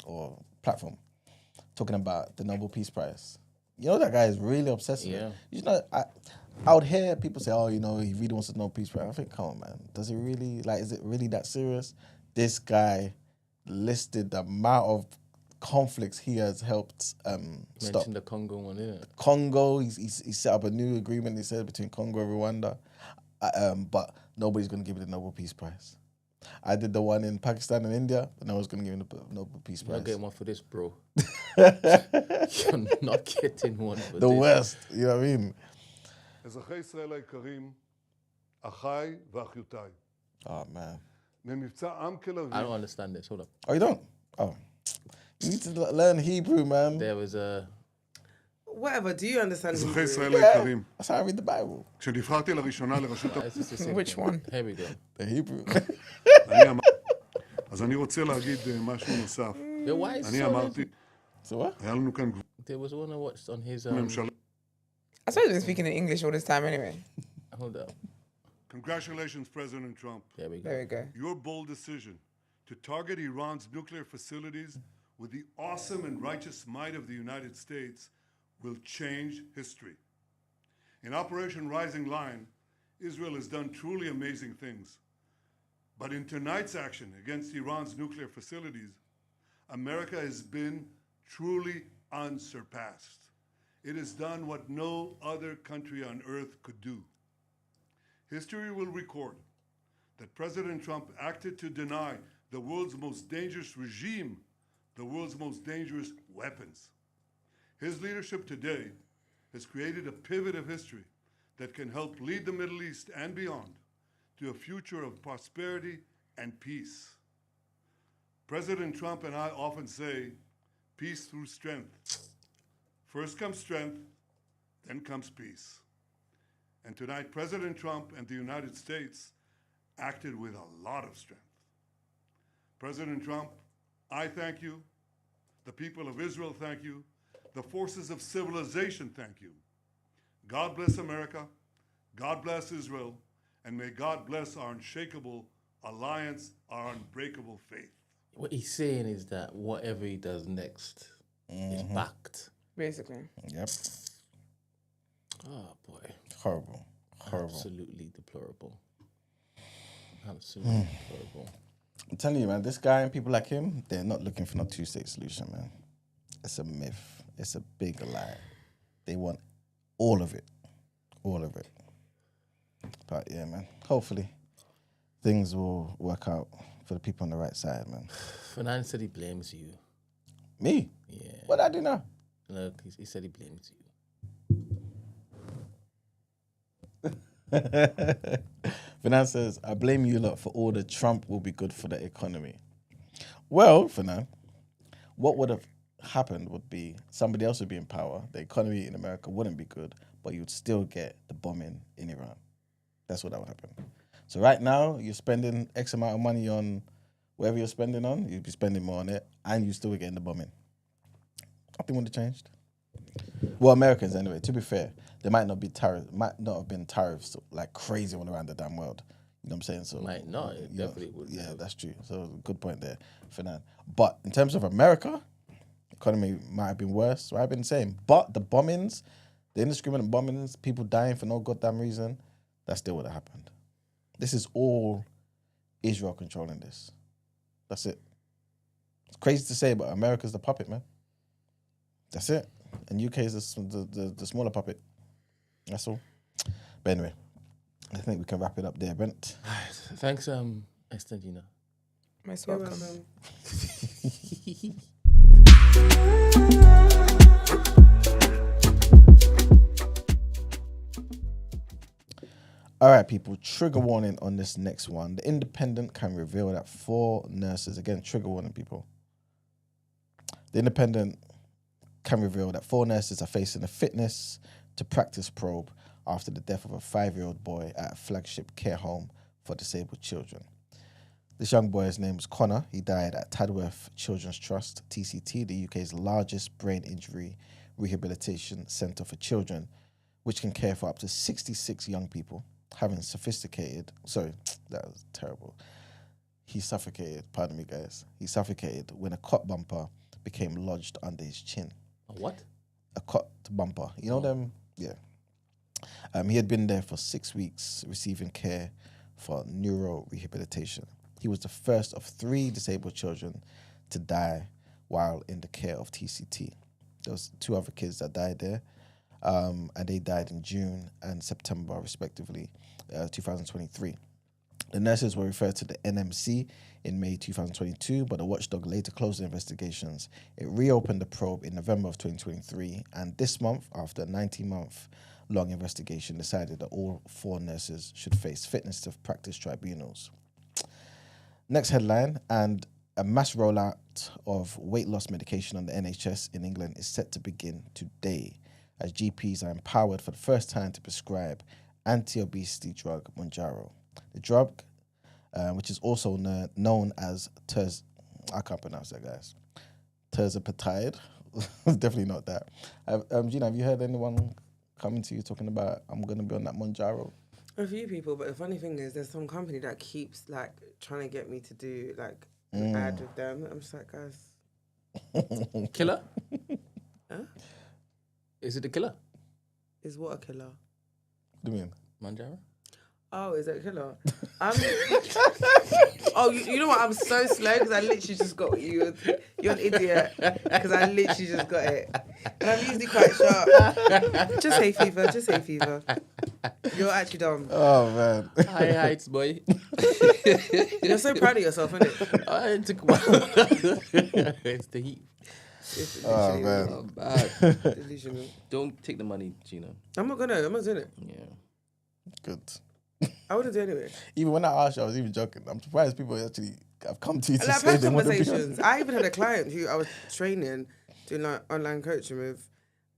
or platform, talking about the Nobel Peace Prize. You know, that guy is really obsessed with it. You know, I would hear people say, oh, you know, he really wants the Nobel Peace Prize. I think, come on, man. Does he really, like, is it really that serious? This guy listed the amount of conflicts he has helped stop. Mentioned the Congo one, yeah. Congo, he set up a new agreement, he said, between Congo and Rwanda. But nobody's going to give it the Nobel Peace Prize. I did the one in Pakistan and India, but no one's going to give him the Nobel Peace Prize. You're not getting one for this, bro. You're not getting one for this. The West, you know what I mean? אזרחי ישראל היקרים, אחיי ואחיותיי. Oh, man. ממבצע עם כלביא. I don't understand this. Hold up. Oh, you don't? Oh. You need to learn Hebrew, man. There was a... Whatever, do you understand אזרחי Hebrew? ישראל היקרים. That's how I read the Bible. כשנבחרתי לראשונה לראשות... Which one? Here we go. The Hebrew. אז אני רוצה להגיד משהו נוסף. אני אמרתי... So what? היה לנו כאן... There was one I watched on his... ממשלה... I suppose we're speaking in English all this time anyway. Hold up. Congratulations, President Trump. There we go. There we go. Your bold decision to target Iran's nuclear facilities with the awesome and righteous might of the United States will change history. In Operation Rising Lion, Israel has done truly amazing things. But in tonight's action against Iran's nuclear facilities, America has been truly unsurpassed. It has done what no other country on earth could do. History will record that President Trump acted to deny the world's most dangerous regime the world's most dangerous weapons. His leadership today has created a pivot of history that can help lead the Middle East and beyond to a future of prosperity and peace. President Trump and I often say, peace through strength. First comes strength, then comes peace. And tonight, President Trump and the United States acted with a lot of strength. President Trump, I thank you. The people of Israel thank you. The forces of civilization thank you. God bless America. God bless Israel. And may God bless our unshakable alliance, our unbreakable faith. What he's saying is that whatever he does next is backed. Basically. Yep. Oh, boy. Horrible. Horrible. Absolutely deplorable. Absolutely deplorable. I'm telling you, man, this guy and people like him, they're not looking for no two-state solution, man. It's a myth. It's a big lie. They want all of it. All of it. But yeah, man, hopefully things will work out for the people on the right side, man. Fernand said he blames you. Me? Yeah. What did I do now? Look, he said he blames you. Fernand says, I blame you lot for all the Trump will be good for the economy. Well, Fernand, what would have happened would be somebody else would be in power. The economy in America wouldn't be good, but you'd still get the bombing in Iran. That's what that would happen. So right now, you're spending X amount of money on whatever you're spending on, you'd be spending more on it, and you still getting the bombing. Nothing would have changed. Well, Americans anyway, to be fair, there might not have been tariffs like crazy all around the damn world. You know what I'm saying? So Might not, it definitely would. Yeah, that's true. So good point there, Fernand. But in terms of America, economy might have been worse, might have been the same. But the bombings, the indiscriminate bombings, people dying for no goddamn reason, that still would have happened. This is all Israel controlling this. That's it. It's crazy to say, but America's the puppet, man. That's it. And UK is the smaller puppet. That's all. But anyway, I think we can wrap it up there, Brent. Thanks, Estendina. Most welcome. All right, people, trigger warning on this next one. The Independent can reveal that 4 nurses, again, trigger warning, people. The Independent can reveal that 4 nurses are facing a fitness to practice probe after the death of a 5-year-old boy at a flagship care home for disabled children. This young boy's name was Connor. He died at Tadworth Children's Trust, TCT, the UK's largest brain injury rehabilitation centre for children, which can care for up to 66 young people, having sophisticated... Sorry, that was terrible. He suffocated, pardon me, guys. He suffocated when a cot bumper became lodged under his chin. A what? A cot bumper. You know them? Yeah. He had been there for 6 weeks, receiving care for neuro-rehabilitation. He was the first of 3 disabled children to die while in the care of TCT. There was 2 other kids that died there, and they died in June and September, respectively, 2023. The nurses were referred to the NMC in May 2022, but the watchdog later closed the investigations. It reopened the probe in November of 2023, and this month, after a 19-month-long investigation, decided that all 4 nurses should face fitness to practice tribunals. Next headline, and a mass rollout of weight loss medication on the NHS in England is set to begin today, as GPs are empowered for the first time to prescribe anti-obesity drug Mounjaro. The drug, which is also known as I can't pronounce that, guys. Tirzepatide. Definitely not that. Gina, have you heard anyone coming to you talking about, I'm going to be on that Mounjaro? A few people, but the funny thing is there's some company that keeps like trying to get me to do like an ad with them. I'm just like, guys. Killer? Huh? Is it a killer? Is what a killer? What do you mean? Mounjaro? Oh, is that a killer? Oh, you know what? I'm so slow because I literally just got you. You're an idiot because I literally just got it. And I'm usually quite sharp. Just hay fever. Just hay fever. You're actually dumb. Oh, man. High heights, boy. You're so proud of yourself, isn't it? I took a while. It's the heat. It's Oh, man. Oh, bad. Delusional. Don't take the money, Gina. I'm not doing it. Yeah. Good. I wouldn't do it anyway. Even when I asked you, I was even joking. I'm surprised people actually have come to you to And I've say had they want to be on. conversations. I even had a client who I was training, doing like online coaching with,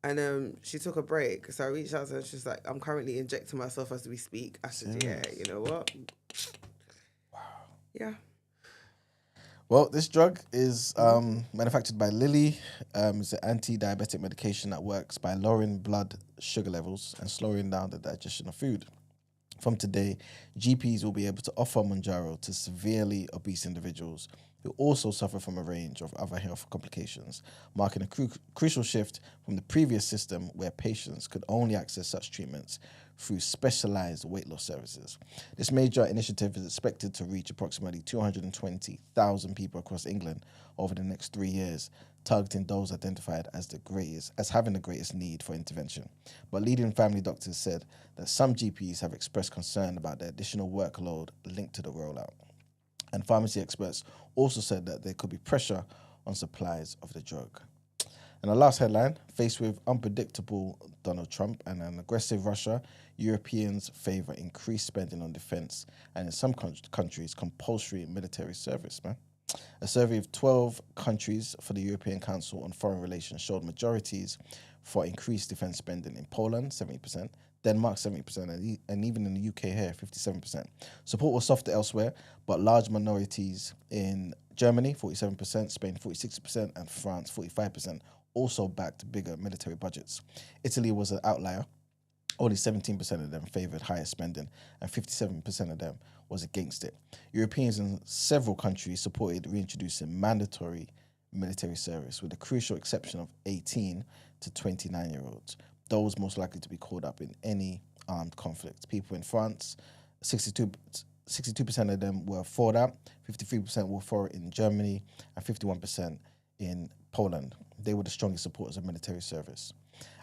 and she took a break. So I reached out to her and she's like, I'm currently injecting myself as we speak. I said, yeah, you know what? Wow. Yeah. Well, this drug is manufactured by Lilly. It's an anti-diabetic medication that works by lowering blood sugar levels and slowing down the digestion of food. From today, GPs will be able to offer Mounjaro to severely obese individuals who also suffer from a range of other health complications, marking a crucial shift from the previous system where patients could only access such treatments through specialized weight loss services. This major initiative is expected to reach approximately 220,000 people across England over the next 3 years, targeting those identified as having the greatest need for intervention. But leading family doctors said that some GPs have expressed concern about the additional workload linked to the rollout. And pharmacy experts also said that there could be pressure on supplies of the drug. And the last headline, faced with unpredictable Donald Trump and an aggressive Russia, Europeans favour increased spending on defence and in some countries, compulsory military service, man. A survey of 12 countries for the European Council on Foreign Relations showed majorities for increased defence spending in Poland, 70%, Denmark, 70%, and even in the UK here, 57%. Support was softer elsewhere, but large minorities in Germany, 47%, Spain, 46%, and France, 45%, also backed bigger military budgets. Italy was an outlier. Only 17% of them favoured higher spending, and 57% of them was against it. Europeans in several countries supported reintroducing mandatory military service, with the crucial exception of 18 to 29-year-olds, those most likely to be called up in any armed conflict. People in France, 62% of them were for that, 53% were for it in Germany, and 51% in Poland. They were the strongest supporters of military service.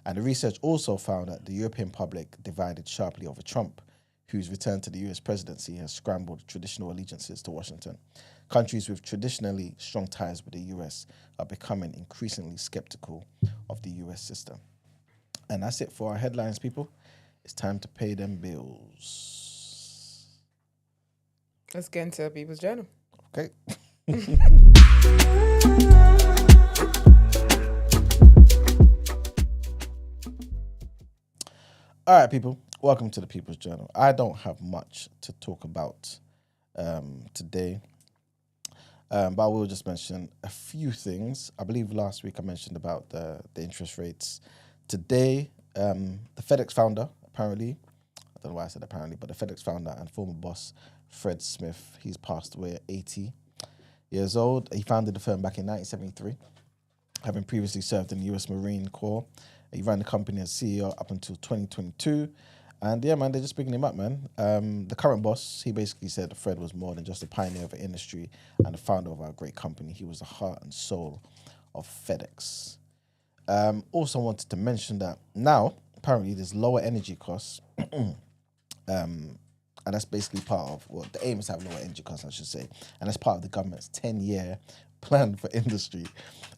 And the research also found that the European public divided sharply over Trump, whose return to the US presidency has scrambled traditional allegiances to Washington. Countries with traditionally strong ties with the US are becoming increasingly skeptical of the US system. And that's it for our headlines, people. It's time to pay them bills. Let's get into People's Journal. Okay. All right, people. Welcome to the People's Journal. I don't have much to talk about today. But I will just mention a few things. I believe last week I mentioned about the interest rates. Today, the FedEx founder, apparently, I don't know why I said apparently, but the FedEx founder and former boss, Fred Smith, he's passed away at 80 years old. He founded the firm back in 1973, having previously served in the US Marine Corps. He ran the company as CEO up until 2022. And yeah, man, they're just picking him up, man. The current boss, he basically said Fred was more than just a pioneer of the industry and the founder of our great company. He was the heart and soul of FedEx. Also wanted to mention that now, apparently, there's lower energy costs. And that's basically part of, well, the aim is to have lower energy costs, I should say. And that's part of the government's 10-year plan for industry.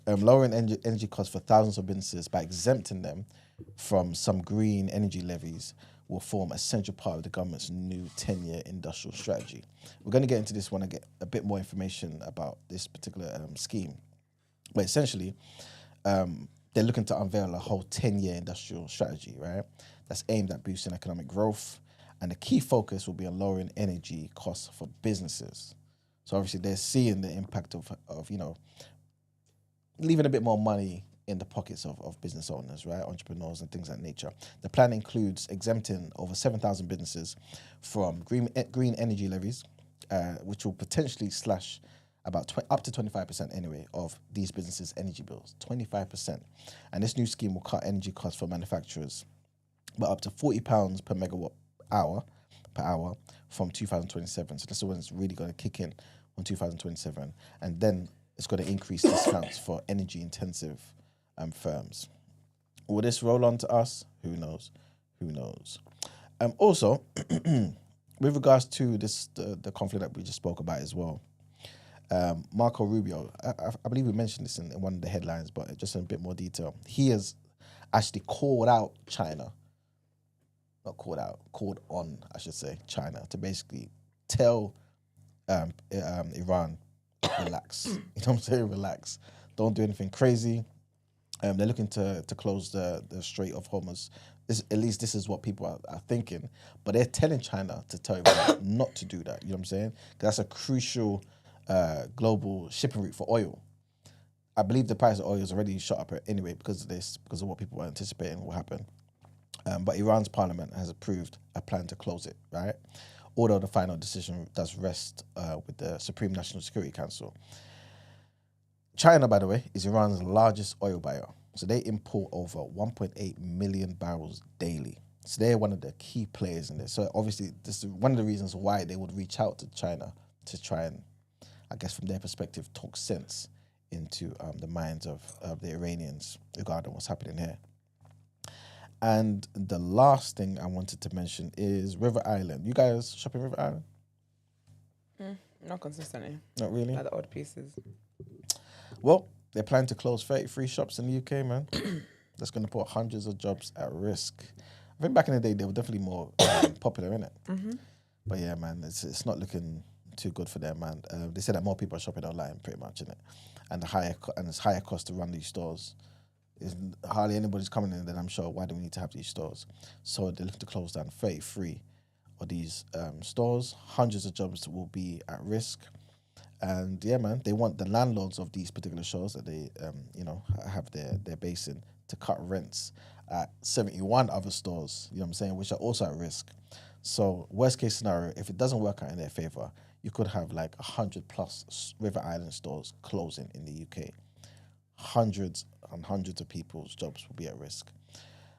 Lowering energy costs for thousands of businesses by exempting them from some green energy levies will form a central part of the government's new 10-year industrial strategy. We're going to get into this when I get a bit more information about this particular scheme. But essentially, they're looking to unveil a whole 10-year industrial strategy, right? That's aimed at boosting economic growth. And the key focus will be on lowering energy costs for businesses. So obviously they're seeing the impact of leaving a bit more money in the pockets of business owners, right? Entrepreneurs and things of that nature. The plan includes exempting over 7,000 businesses from green energy levies, which will potentially slash about up to 25% anyway of these businesses' energy bills, 25%. And this new scheme will cut energy costs for manufacturers by up to £40 per megawatt per hour from 2027. So that's when it's really going to kick in on 2027. And then it's going to increase discounts for energy intensive firms. Will this roll on to us? Who knows? Who knows? Also, with regards to this, the conflict that we just spoke about as well, Marco Rubio, I believe we mentioned this in one of the headlines, but just in a bit more detail. He has actually called out China, not called out, called on, I should say, China to basically tell Iran, relax. You know what I'm saying? Relax. Don't do anything crazy. They're looking to close the Strait of Hormuz. At least this is what people are thinking. But they're telling China to tell Iran not to do that. You know what I'm saying? Because that's a crucial global shipping route for oil. I believe the price of oil is already shot up anyway because of this, because of what people were anticipating will happen. But Iran's parliament has approved a plan to close it, right? Although the final decision does rest with the Supreme National Security Council. China, by the way, is Iran's largest oil buyer. So they import over 1.8 million barrels daily. So they're one of the key players in this. So obviously, this is one of the reasons why they would reach out to China to try and, I guess from their perspective, talk sense into the minds of the Iranians regarding what's happening here. And the last thing I wanted to mention is River Island. You guys shop in River Island? Not consistently. Not really? Like the odd pieces. Well, they're planning to close 33 shops in the UK, man. That's going to put hundreds of jobs at risk. I think back in the day, they were definitely more popular, innit? Mm-hmm. But yeah, man, it's not looking too good for them, man. They say that more people are shopping online, pretty much, innit? And it's higher cost to run these stores. Hardly anybody's coming in, then I'm sure, why do we need to have these stores? So they're looking to close down 33 of these stores. Hundreds of jobs will be at risk. And yeah, man, they want the landlords of these particular stores that they, have their base in to cut rents at 71 other stores, you know what I'm saying, which are also at risk. So worst case scenario, if it doesn't work out in their favor, you could have like 100+ River Island stores closing in the UK. Hundreds and hundreds of people's jobs will be at risk.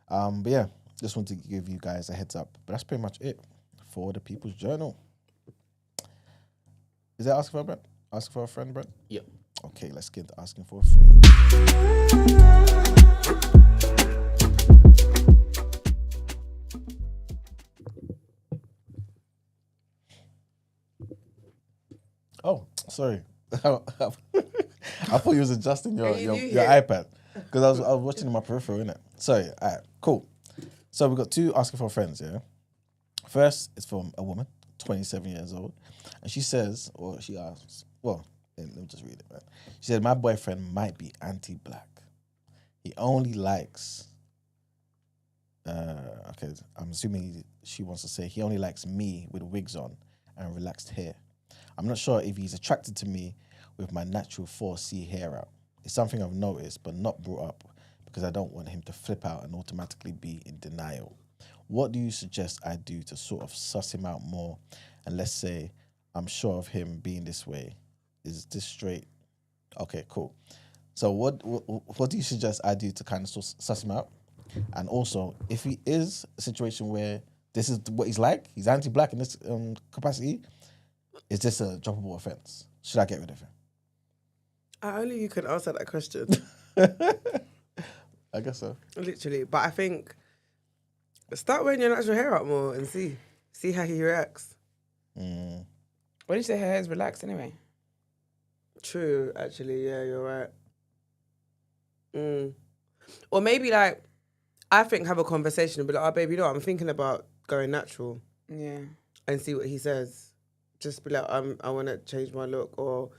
But yeah, just want to give you guys a heads up. But that's pretty much it for the People's Journal. Is that asking for a Brent? Asking for a friend, Brent? Yep. Okay, let's get to asking for a friend. Oh, sorry. I thought you was adjusting your iPad because I was watching in my peripheral, innit? Sorry. All right, cool. So we've got two asking for friends, yeah? First is from a woman, 27 years old. And she says, or she asks, well, let me just read it, man. She said, my boyfriend might be anti-black. He only likes, okay, I'm assuming she wants to say he only likes me with wigs on and relaxed hair. I'm not sure if he's attracted to me with my natural 4C hair out. It's something I've noticed but not brought up because I don't want him to flip out and automatically be in denial. What do you suggest I do to sort of suss him out more? And let's say I'm sure of him being this way. Is this straight? Okay, cool. So what do you suggest I do to kind of suss him out? And also, if he is a situation where this is what he's like, he's anti-black in this capacity, is this a droppable offence? Should I get rid of him? Only you can answer that question. I guess so. Literally. But I think start wearing your natural hair out more and see how he reacts. Mm. What did you say her hair is relaxed anyway? True, actually, yeah, you're right. Or maybe like, I think have a conversation and be like, oh baby, I'm thinking about going natural. Yeah. And see what he says. Just be like, I want to change my look, or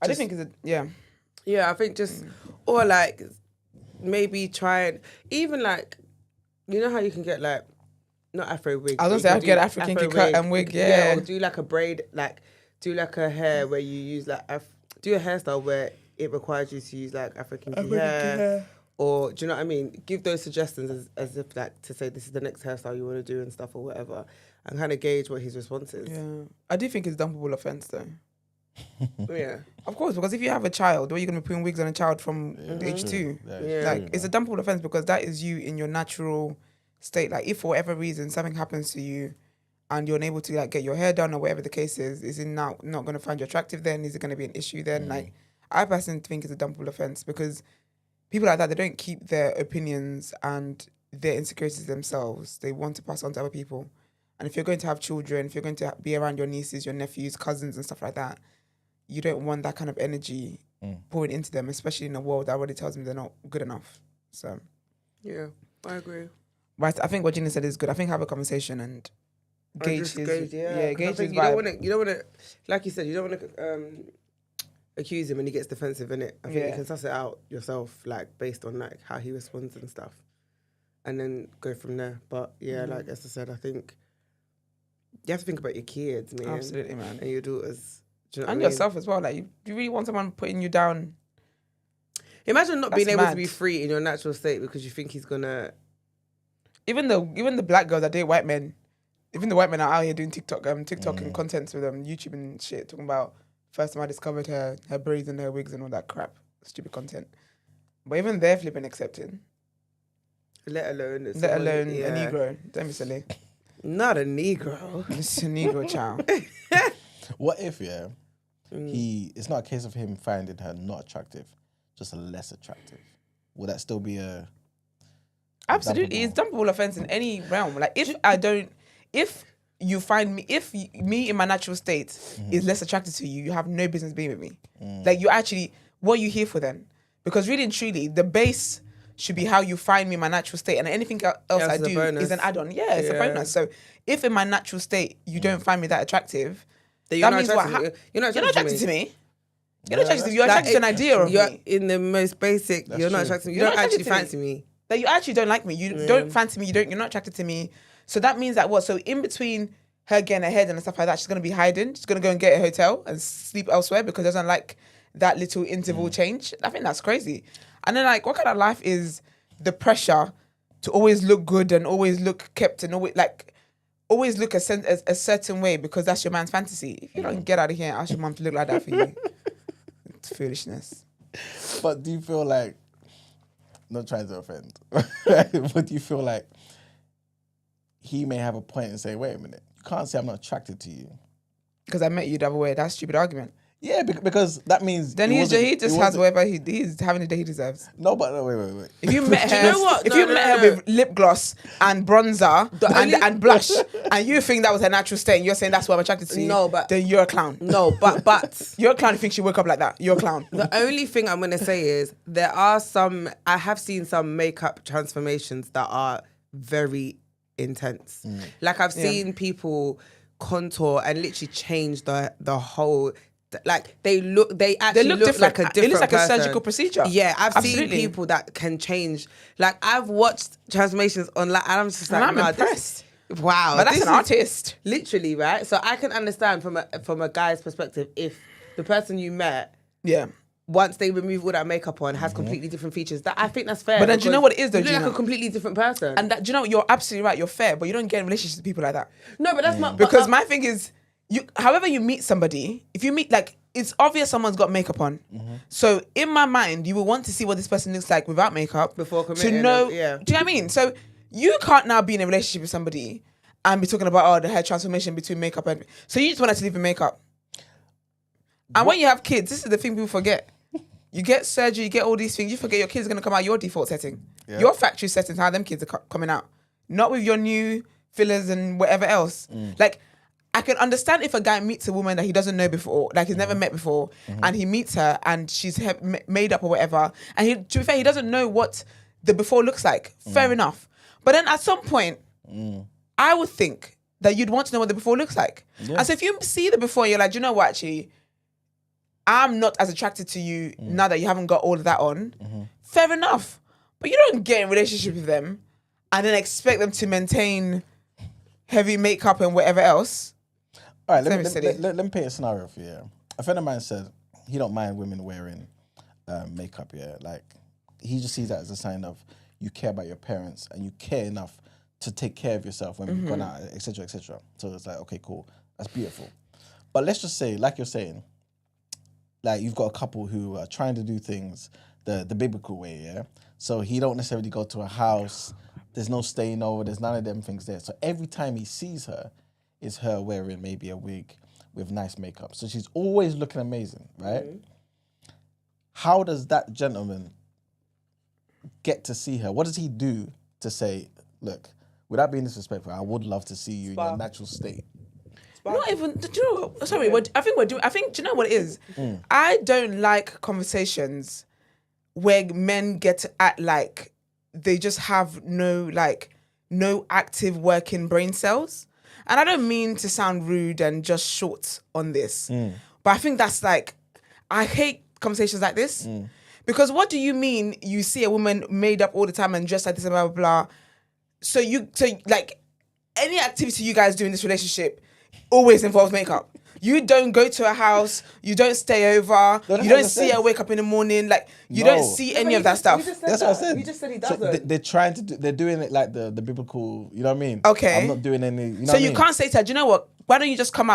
I do think it's yeah, I think just or like maybe try and even like, you know how you can get like not Afro wig. I was gonna say I'd get Afro kinky cut and wig, yeah. Or do like a braid, like do like a hair where you use like do a hairstyle where it requires you to use like Afro kinky hair. Or do you know what I mean? Give those suggestions as if like to say this is the next hairstyle you want to do and stuff or whatever, and kind of gauge what his response is. Yeah, I do think it's dumpable offence though. Yeah, of course, because if you have a child, what are you going to be putting wigs on a child from age 2? It's a dumpable offence because that is you in your natural state. Like if for whatever reason something happens to you and you're unable to like get your hair done or whatever the case is it not going to find you attractive then? Is it going to be an issue then? Like I personally think it's a dumpable offence because people like that, they don't keep their opinions and their insecurities themselves. They want to pass on to other people. And if you're going to have children, if you're going to be around your nieces, your nephews, cousins and stuff like that, you don't want that kind of energy pouring into them, especially in a world that already tells them they're not good enough. So, yeah, I agree. Right, I think what Gina said is good. I think have a conversation and gauge his gauge his vibe. You don't want to, like you said, you don't want to accuse him and he gets defensive, innit? I think you can suss it out yourself, like based on like how he responds and stuff, and then go from there. But yeah, like Esther said, I think you have to think about your kids, man. Absolutely, man, and your daughters. Do you know and yourself as well. Like, you really want someone putting you down. Imagine not being able to be free in your natural state because you think he's gonna. Even the black girls that date white men, even the white men are out here doing TikTok and contents with YouTube and shit, talking about first time I discovered her braids and her wigs and all that crap, stupid content. But even they're flipping accepting. Let alone a Negro. Don't be silly. Not a Negro. It's a Negro child. What if it's not a case of him finding her not attractive, just less attractive? Would that still be a absolutely? It's dumpable offense in any realm. Like if you find me, if me in my natural state is less attracted to you, you have no business being with me. Like you actually, what are you here for then? Because really and truly, the base should be how you find me in my natural state, and anything else I do is an add-on. Yeah, it's a bonus. So if in my natural state you don't find me that attractive, that means what? You're not attracted to me. You're not attracted to me. You're attracted to an idea of me. In the most basic, you're not attracted to me. You don't actually fancy me. That you actually don't like me. You don't fancy me. You're not attracted to me. So that means that what? So in between her getting ahead and stuff like that, she's gonna be hiding. She's gonna go and get a hotel and sleep elsewhere because she doesn't like that little interval change. I think that's crazy. And then like, what kind of life is the pressure to always look good and always look kept and always look a certain way because that's your man's fantasy? If you don't get out of here and ask your mum to look like that for you, it's foolishness. But do you feel like, not trying to offend, but do you feel like he may have a point and say, wait a minute, you can't say I'm not attracted to you because I met you the other way? That's a stupid argument. Yeah, because that means then he just has whatever he's having the day he deserves. No, but no, wait. If you met her, if you met her with lip gloss and bronzer and blush, and you think that was her natural state, and you're saying that's why I'm attracted to you. No, but then you're a clown. No, but you're a clown. Who thinks she woke up like that? You're a clown. The only thing I'm gonna say is there are I have seen some makeup transformations that are very intense. Like I've seen people contour and literally change the whole. Like they actually look different. Like a different It looks like person. a surgical procedure. Yeah, I've seen people that can change. Like I've watched transformations online, and I'm just like, I'm impressed. Wow, but that's an artist, literally, right? So I can understand from a guy's perspective if the person you met, once they remove all that makeup on, has completely different features. That I think that's fair. But then do you know what it is though? You look like a completely different person. And that, do you know, you're absolutely right. You're fair, but you don't get in relationships with people like that. No, but that's because my thing is, however you meet somebody, if you meet like, it's obvious someone's got makeup on. So in my mind, you will want to see what this person looks like without makeup before committing. To know, do you know what I mean? So you can't now be in a relationship with somebody and be talking about the hair transformation between makeup and. So you just want to leave in makeup. And when you have kids, this is the thing people forget. You get surgery, you get all these things. You forget your kids are going to come out your default setting. Yeah. Your factory settings, how them kids are coming out. Not with your new fillers and whatever else. Like, I can understand if a guy meets a woman that he doesn't know before, like he's never met before, and he meets her and she's made up or whatever. And to be fair, he doesn't know what the before looks like. Fair enough. But then at some point, I would think that you'd want to know what the before looks like. Yeah. And so if you see the before, you're like, you know what, actually, I'm not as attracted to you now that you haven't got all of that on. Fair enough. But you don't get in a relationship with them and then expect them to maintain heavy makeup and whatever else. All right, let me paint a scenario for you. A friend of mine said he don't mind women wearing makeup, Like, he just sees that as a sign of you care about your parents and you care enough to take care of yourself when you've gone out, etc., etc. So it's like, okay, cool. That's beautiful. But let's just say, like you're saying, like you've got a couple who are trying to do things the biblical way, So he don't necessarily go to a house. There's no staying over. There's none of them things there. So every time he sees her, is her wearing maybe a wig with nice makeup. So she's always looking amazing, right? How does that gentleman get to see her? What does he do to say, look, without being disrespectful, I would love to see you in your natural state? Not even, do you know, sorry, I think do you know what it is? I don't like conversations where men get to act like they just have no active working brain cells. And I don't mean to sound rude and just short on this, but I think that's like, I hate conversations like this. Because what do you mean you see a woman made up all the time and dressed like this and blah, blah, blah. So like any activity you guys do in this relationship always involves makeup. You don't go to a house, you don't stay over, you don't see her wake up in the morning, like you don't see any of that stuff. That's what I said. You just said he doesn't. So they're trying to they're doing it like the biblical, you know what I mean? Okay. I'm not doing any, you know so what I you mean? can't say to her, do you know what? Why don't you just come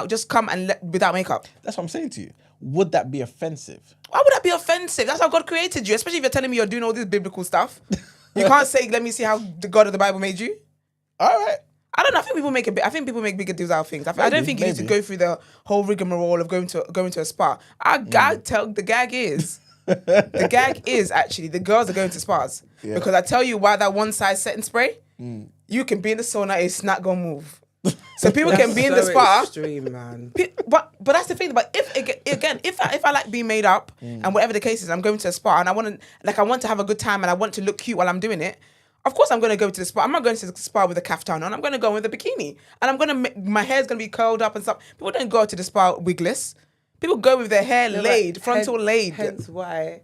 and without makeup? That's what I'm saying to you. Would that be offensive? Why would that be offensive? That's how God created you, especially if you're telling me you're doing all this biblical stuff. You can't say, let me see how the God of the Bible made you. All right. I don't know. I think people make bigger deals out of things. I don't think you need to go through the whole rigmarole of going to a spa. The gag is actually the girls are going to spas because I tell you why that one size setting spray. You can be in the sauna, it's not gonna move. So people can be in the spa. Extreme, man. But that's the thing. But if I like being made up and whatever the case is, I'm going to a spa and I want to have a good time and I want to look cute while I'm doing it. Of course, I'm going to go to the spa. I'm not going to the spa with a kaftan on. I'm going to go with a bikini. And my hair's going to be curled up and stuff. People don't go to the spa wigless. People go with their hair laid, frontal laid. Hence why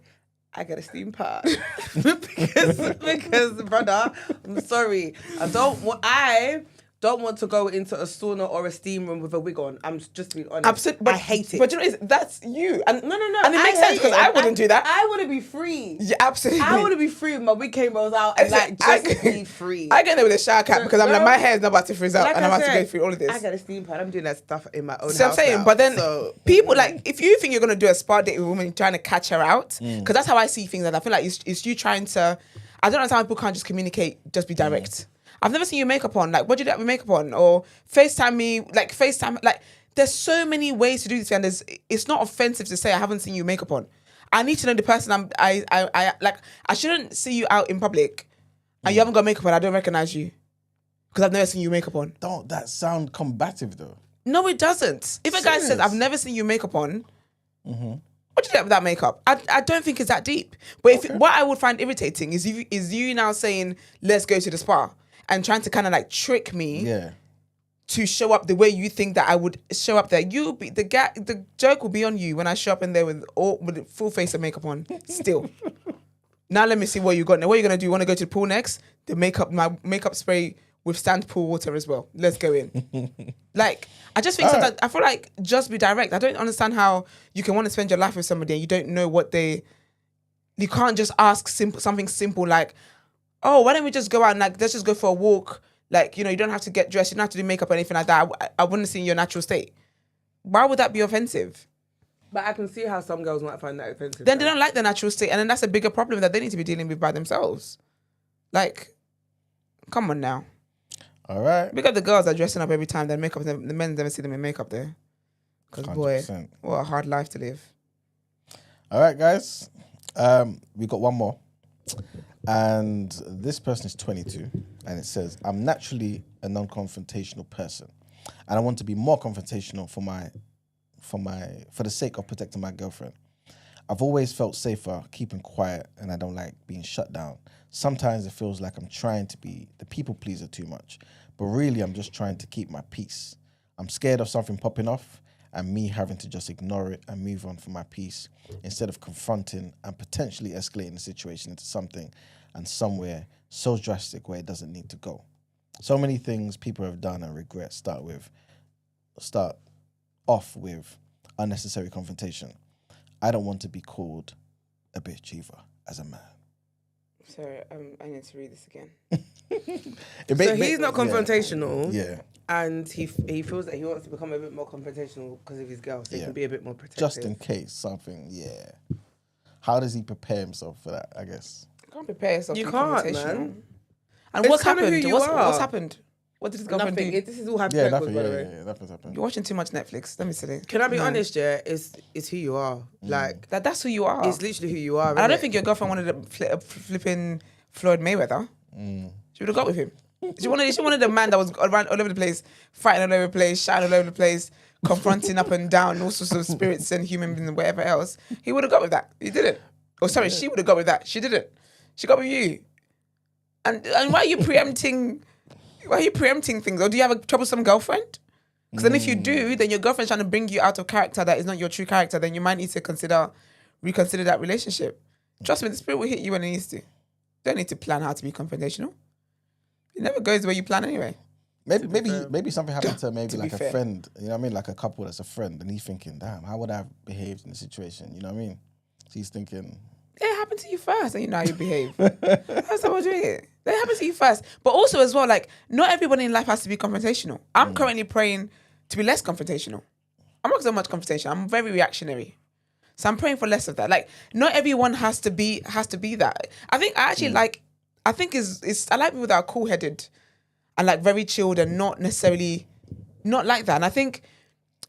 I get a steam part. because, brother, I'm sorry. I don't want to go into a sauna or a steam room with a wig on. I'm just being honest. Absolutely, but I hate it. But you know, that's you. And no. And it makes sense because I wouldn't do that. I want to be free. Yeah, absolutely. I want to be free with my wig cables out and be free. I get there with a shower cap because I'm like, my hair's not about to frizz out and I'm about to go through all of this. I got a steam pad. I'm doing that stuff in my own house. So I'm saying, now, but then people like, if you think you're going to do a spa date with a woman trying to catch her out, because that's how I see things. And I feel like it's you trying to, I don't understand how people can't just communicate, just be direct. I've never seen you makeup on. Like, what do you do with makeup on? Or FaceTime me, like, there's so many ways to do this. And it's not offensive to say I haven't seen you makeup on. I need to know the person I shouldn't see you out in public and you haven't got makeup on. I don't recognize you because I've never seen you makeup on. Don't that sound combative though? No, it doesn't. If a guy says, I've never seen you makeup on, what do you do with that makeup? I don't think it's that deep. But what I would find irritating is you now saying, let's go to the spa. And trying to kind of like trick me to show up the way you think that I would show up there. The joke will be on you when I show up in there with a full face of makeup on. Still. Now let me see what you got. Now what are you gonna do? You wanna go to the pool next? My makeup spray with stand pool water as well. Let's go in. Like, I just think sometimes, I feel like just be direct. I don't understand how you can want to spend your life with somebody and you don't know what you can't just ask something simple like, oh, why don't we just go out and like, let's just go for a walk. Like, you know, you don't have to get dressed. You don't have to do makeup or anything like that. I wouldn't see in your natural state. Why would that be offensive? But I can see how some girls might find that offensive. Then they don't like the natural state. And then that's a bigger problem that they need to be dealing with by themselves. Like, come on now. All right. We got the girls that are dressing up every time. Their makeup, the men never see them in makeup there. Because boy, what a hard life to live. All right, guys. We got one more. And this person is 22. And it says, I'm naturally a non-confrontational person. And I want to be more confrontational for the sake of protecting my girlfriend. I've always felt safer keeping quiet, and I don't like being shut down. Sometimes it feels like I'm trying to be the people pleaser too much, but really I'm just trying to keep my peace. I'm scared of something popping off and me having to just ignore it and move on for my peace instead of confronting and potentially escalating the situation into something and somewhere so drastic where it doesn't need to go. So many things people have done and regret start off with unnecessary confrontation. I don't want to be called a bitch either as a man. Sorry, I need to read this again. So he's not confrontational. Yeah. And he feels that he wants to become a bit more confrontational because of his girl, so he can be a bit more protective. Just in case something, How does he prepare himself for that, I guess? You can't prepare yourself You to be can't, confrontational. man. And It's what's kind of happened? who you What's are. happened? What did his girlfriend Nothing. do? This is all hypothetical, by the way. Nothing's happened. You're watching too much Netflix. Let me say that. Can I be honest, yeah? It's who you are. Like, That's who you are. it's literally who you are. And I don't innit? think your girlfriend wanted a flipping Floyd Mayweather. She would have got with him. She wanted a man that was around all over the place, fighting all over the place, shouting all over the place, confronting up and down all sorts of spirits and human beings and whatever else. He would have got with that. He didn't. Oh, sorry, she would have got with that. She didn't. She got with you. And why are you preempting? Why are you preempting things? Or do you have a troublesome girlfriend? Because then if you do, then your girlfriend's trying to bring you out of character that is not your true character, then you might need to reconsider that relationship. Trust me, the spirit will hit you when it needs to. You don't need to plan how to be confrontational. It never goes the way you plan anyway. Maybe something happened to maybe To be like a fair. friend, you know what I mean? Like a couple that's a friend, and he's thinking, damn, how would I have behaved in the situation? You know what I mean? So he's thinking, It happened to you first, and you know how you behave. That's how we're doing it. That happened to you first. But also as well, like, not everybody in life has to be confrontational. I'm currently praying to be less confrontational. I'm not so much confrontation. I'm very reactionary. So I'm praying for less of that. Like, not everyone has to be that. I think I actually like I like people that are cool headed and like very chilled and not necessarily not like that. And I think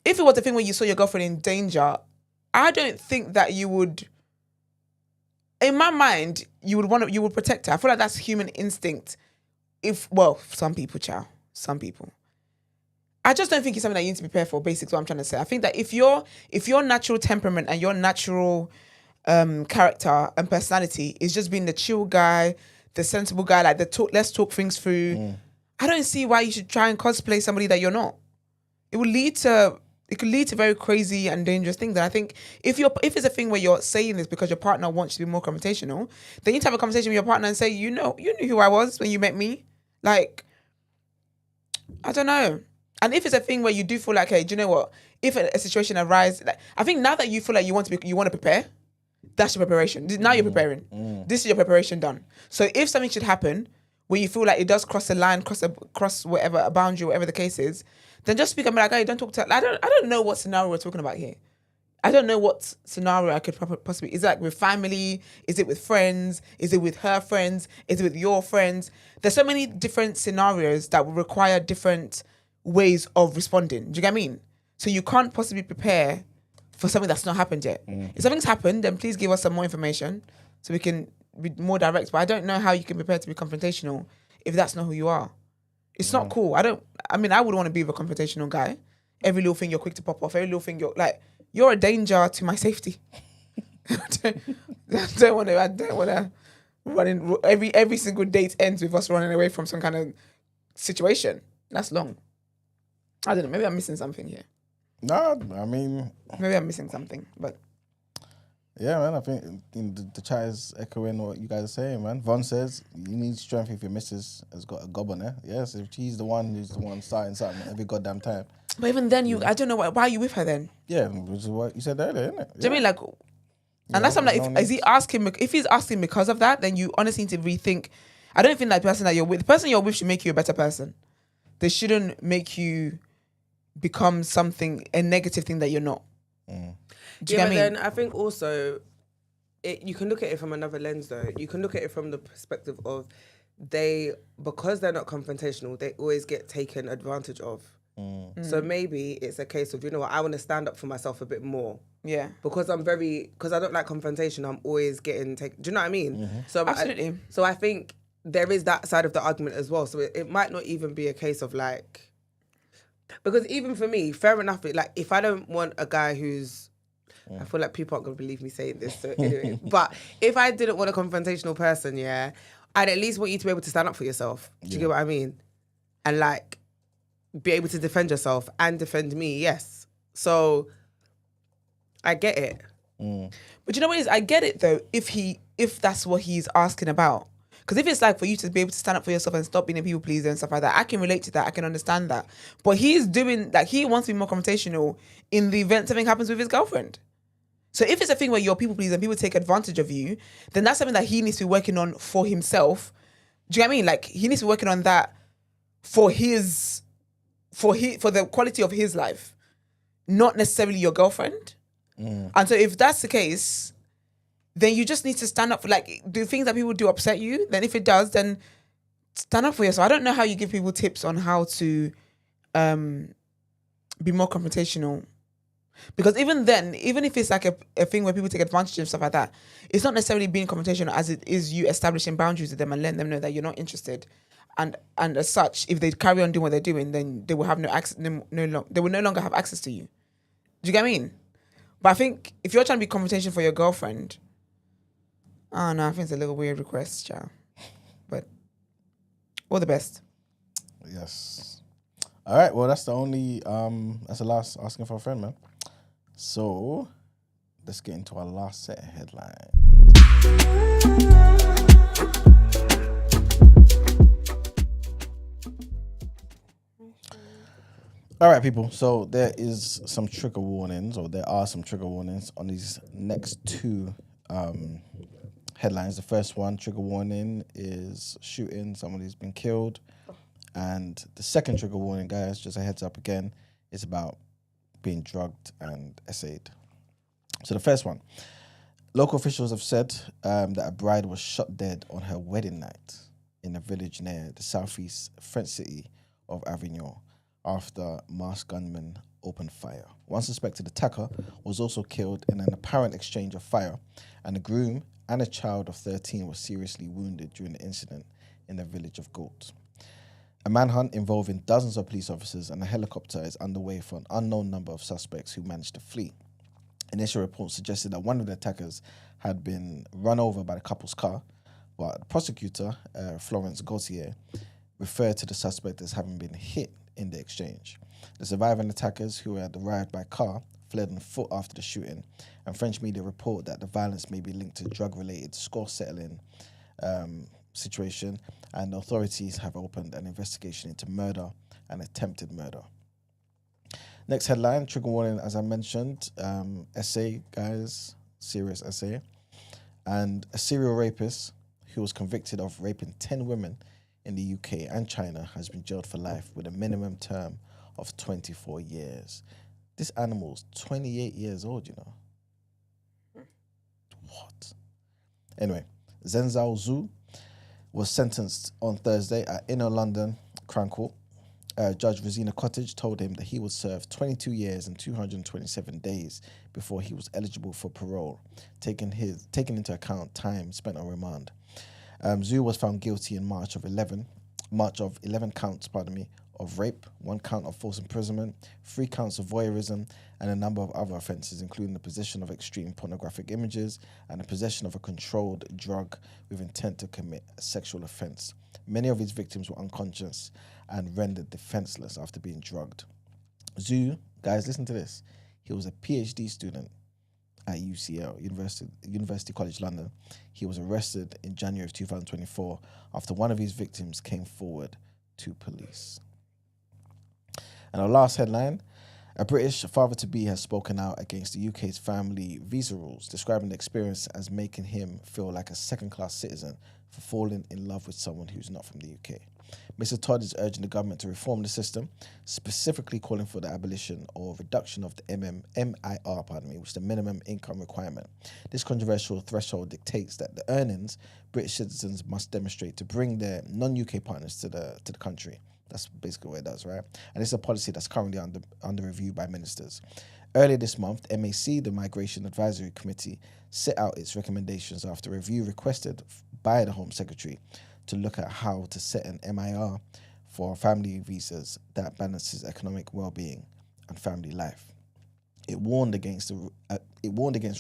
if it was a thing where you saw your girlfriend in danger, I don't think that you would, in my mind, you would protect her. I feel like that's human instinct. Some people, child. Some people. I just don't think it's something that you need to prepare for, basically what I'm trying to say. I think that if your natural temperament and your natural character and personality is just being the chill guy, the sensible guy, like let's talk things through, I don't see why you should try and cosplay somebody that you're not. It could lead to very crazy and dangerous things. And I think if it's a thing where you're saying this because your partner wants you to be more confrontational, then you need to have a conversation with your partner and say, you knew who I was when you met me. Like, I don't know. And if it's a thing where you do feel like, hey, do you know what? If a situation arises, like, I think now that you feel like you want to prepare, that's your preparation. Now you're preparing. This is your preparation done. So if something should happen where you feel like it does cross a line, cross whatever, a boundary, whatever the case is, then just speak and be like, hey, don't talk to. I don't know what scenario we're talking about here. I don't know what scenario I could possibly. Is it like with family? Is it with friends? Is it with her friends? Is it with your friends? There's so many different scenarios that will require different ways of responding. Do you get what I mean? So you can't possibly prepare for something that's not happened yet. If something's happened, then please give us some more information so we can be more direct. But I don't know how you can prepare to be confrontational if that's not who you are. It's not cool. I wouldn't want to be with a confrontational guy. Every little thing you're quick to pop off. Every little thing you're a danger to my safety. I don't want to run in. Every single date ends with us running away from some kind of situation. That's long. I don't know. Maybe I'm missing something here. no, I mean, Maybe I'm missing something. But Yeah, man. I think the chat is echoing what you guys are saying, man. Von says you need strength if your missus has got a gob on her. Yes, if she's the one who's the one starting something every goddamn time. But even then, I don't know why are you with her then? Yeah, which is what you said earlier, isn't it? Do you mean like? And that's something like, if he's asking because of that, then you honestly need to rethink. I don't think that person that you're with, the person you're with should make you a better person. They shouldn't make you become a negative thing that you're not. Do you get what I mean? Then I think also, you can look at it from another lens though. You can look at it from the perspective of because they're not confrontational, they always get taken advantage of. So maybe it's a case of, I want to stand up for myself a bit more. Yeah. Because I don't like confrontation, I'm always getting taken. Do you know what I mean? Mm-hmm. So absolutely. So I think there is that side of the argument as well. So it might not even be a case of like, because even for me, fair enough, like if I don't want a guy who's, I feel like people aren't going to believe me saying this. So anyway, but if I didn't want a confrontational person, I'd at least want you to be able to stand up for yourself. Do you get what I mean? And like, be able to defend yourself and defend me, yes. So I get it. But you know what it is? I get it though, if that's what he's asking about. Because if it's like for you to be able to stand up for yourself and stop being a people pleaser and stuff like that, I can relate to that. I can understand that. But he's doing, like, he wants to be more confrontational in the event something happens with his girlfriend. So if it's a thing where you're people pleaser and people take advantage of you, then that's something that he needs to be working on for himself. Do you know what I mean? Like, he needs to be working on that for the quality of his life, not necessarily your girlfriend. And so if that's the case, then you just need to stand up for, like, do things that people do upset you? Then if it does, then stand up for yourself. I don't know how you give people tips on how to be more confrontational. Because even then, even if it's like a thing where people take advantage and stuff like that, it's not necessarily being confrontational as it is you establishing boundaries with them and letting them know that you're not interested. And as such, if they carry on doing what they're doing, then they will have they will no longer have access to you. Do you get what I mean? But I think if you're trying to be confrontational for your girlfriend, I think it's a little weird request, child. But all the best. Yes. All right. Well, that's the last asking for a friend, man. So let's get into our last set of headlines. All right, people. So there are some trigger warnings on these next two headlines. The first one, trigger warning, is shooting. Somebody's been killed. And the second trigger warning, guys, just a heads up again, is about being drugged and essayed. So the first one, local officials have said that a bride was shot dead on her wedding night in a village near the southeast French city of Avignon after masked gunmen opened fire. One suspected attacker was also killed in an apparent exchange of fire, and a groom and a child of 13 were seriously wounded during the incident in the village of Gault. A manhunt involving dozens of police officers and a helicopter is underway for an unknown number of suspects who managed to flee. Initial reports suggested that one of the attackers had been run over by the couple's car, but the prosecutor, Florence Gauthier, referred to the suspect as having been hit in the exchange. The surviving attackers, who had arrived by car, fled on foot after the shooting, and French media report that the violence may be linked to drug-related score-settling situation, and authorities have opened an investigation into murder and attempted murder. Next headline, trigger warning, as I mentioned, essay, guys, serious essay. And a serial rapist who was convicted of raping 10 women in the UK and China has been jailed for life with a minimum term of 24 years. This animal's 28 years old, you know. What? Anyway, Zhenzhou Zhu was sentenced on Thursday at Inner London Crown Court. Judge Rosina Cottage told him that he would serve 22 years and 227 days before he was eligible for parole, taking into account time spent on remand. Zhu was found guilty in March of 11 counts, of rape, 1 count of false imprisonment, 3 counts of voyeurism, and a number of other offences, including the possession of extreme pornographic images and the possession of a controlled drug with intent to commit a sexual offence. Many of his victims were unconscious and rendered defenceless after being drugged. Zhu, guys, listen to this. He was a PhD student at UCL, University College London. He was arrested in January of 2024 after one of his victims came forward to police. And our last headline, a British father-to-be has spoken out against the UK's family visa rules, describing the experience as making him feel like a second-class citizen for falling in love with someone who's not from the UK. Mr. Todd is urging the government to reform the system, specifically calling for the abolition or reduction of the MIR, which is the minimum income requirement. This controversial threshold dictates that the earnings British citizens must demonstrate to bring their non-UK partners to the country. That's basically what it does, right? And it's a policy that's currently under review by ministers. Earlier this month, MAC, the Migration Advisory Committee, set out its recommendations after a review requested by the Home Secretary to look at how to set an MIR for family visas that balances economic well-being and family life. It warned against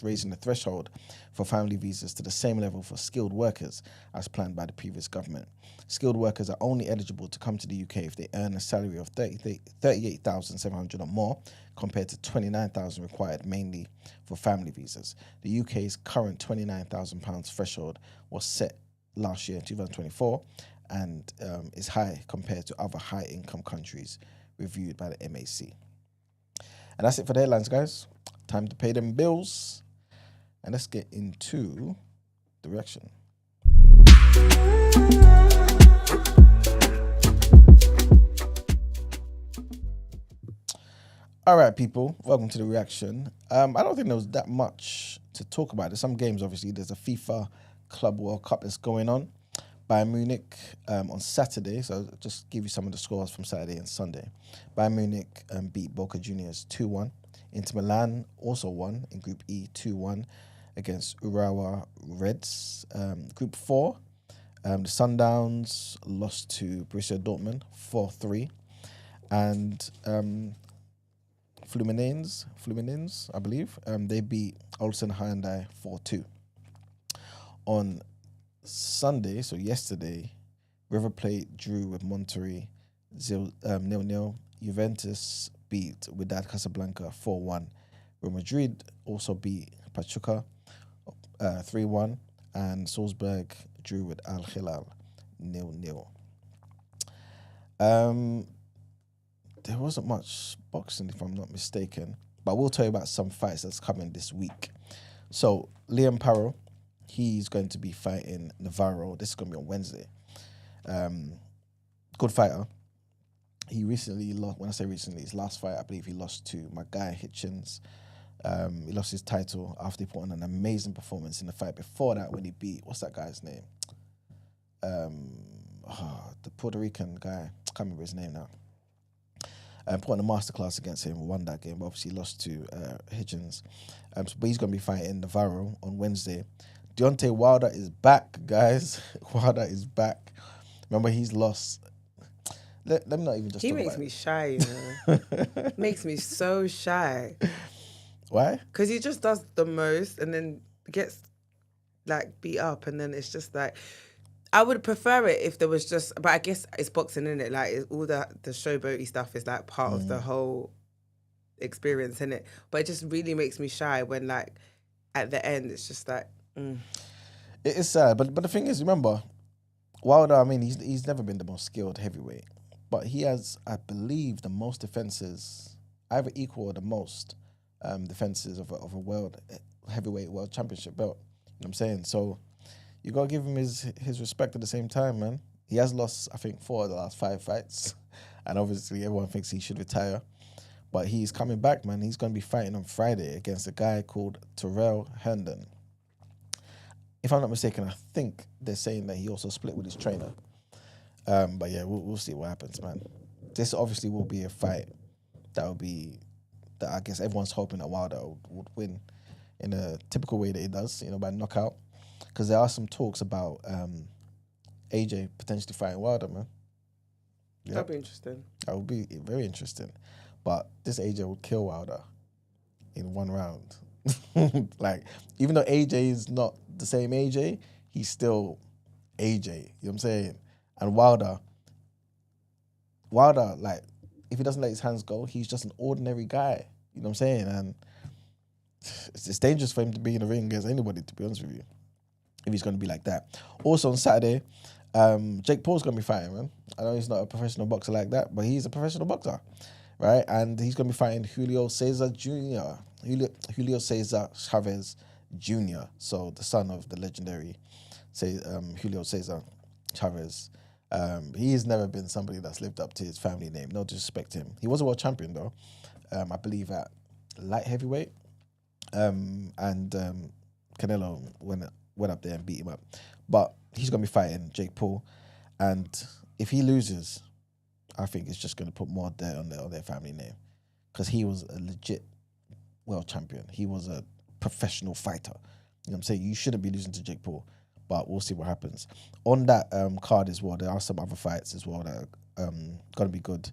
raising the threshold for family visas to the same level for skilled workers as planned by the previous government. Skilled workers are only eligible to come to the UK if they earn a salary of $38,700 or more, compared to $29,000 required mainly for family visas. The UK's current £29,000 threshold was set last year, 2024, and is high compared to other high-income countries reviewed by the MAC. And that's it for the headlines, guys. Time to pay them bills. And let's get into the reaction. All right, people. Welcome to the reaction. I don't think there was that much to talk about. There's some games, obviously. There's a FIFA Club World Cup that's going on. Bayern Munich on Saturday, so I'll just give you some of the scores from Saturday and Sunday. Bayern Munich beat Boca Juniors 2-1. Inter Milan also won in Group E 2-1 against Urawa Reds. Group 4, the Sundowns lost to Borussia Dortmund 4-3. And Fluminense, I believe, they beat Olsen Hyundai 4-2. On Sunday, so yesterday, River Plate drew with Monterrey 0-0. Juventus beat Wydad Casablanca 4-1. Real Madrid also beat Pachuca 3-1, and Salzburg drew with Al Hilal 0-0. There wasn't much boxing, if I'm not mistaken, but we'll tell you about some fights that's coming this week. So Liam Parrow, he's going to be fighting Navarro. This is going to be on Wednesday. Good fighter. He recently lost, when I say recently, his last fight, I believe he lost to my guy Hitchens. He lost his title after he put on an amazing performance in the fight before that when he beat, what's that guy's name? The Puerto Rican guy, I can't remember his name now. Put on a masterclass against him, won that game, but obviously lost to Hitchens. But he's going to be fighting Navarro on Wednesday. Deontay Wilder is back, guys. Wilder is back. Remember, he's lost. Let me not even just. He makes me shy, you know. Makes me so shy. Why? Because he just does the most and then gets like beat up, and then it's just like. I would prefer it if there was just, but I guess it's boxing, isn't it? Like all the showboaty stuff is like part of the whole experience, isn't it? But it just really makes me shy when like at the end it's just like. It is sad, but the thing is, remember, Wilder, I mean, he's never been the most skilled heavyweight, but he has, I believe, the most defenses, either equal or the most defenses of a world heavyweight world championship belt. You know what I'm saying? So you gotta give him his respect at the same time, man. He has lost, I think, 4 of the last 5 fights, and obviously everyone thinks he should retire. But he's coming back, man. He's gonna be fighting on Friday against a guy called Terrell Herndon. If I'm not mistaken, I think they're saying that he also split with his trainer. But yeah, we'll see what happens, man. This obviously will be a fight that I guess everyone's hoping that Wilder would win in a typical way that he does, you know, by knockout. Because there are some talks about AJ potentially fighting Wilder, man. Yep. That'd be interesting. That would be very interesting. But this AJ would kill Wilder in 1 round. Like, even though AJ is not the same AJ, he's still AJ. You know what I'm saying? And Wilder, like, if he doesn't let his hands go, he's just an ordinary guy. You know what I'm saying? And it's dangerous for him to be in the ring against anybody, to be honest with you, if he's going to be like that. Also on Saturday, Jake Paul's going to be fighting, man. I know he's not a professional boxer like that, but he's a professional boxer, right? And he's going to be fighting Julio Cesar Jr., Julio Cesar Chavez Jr., so the son of the legendary Julio Cesar Chavez. He's never been somebody that's lived up to his family name. No disrespect to him. He was a world champion, though, I believe at light heavyweight. And Canelo went up there and beat him up. But he's going to be fighting Jake Paul. And if he loses, I think it's just going to put more dirt on their family name. Because he was a legit world champion. He was a professional fighter. You know what I'm saying? You shouldn't be losing to Jake Paul. But we'll see what happens. On that card as well, there are some other fights as well that are going to be good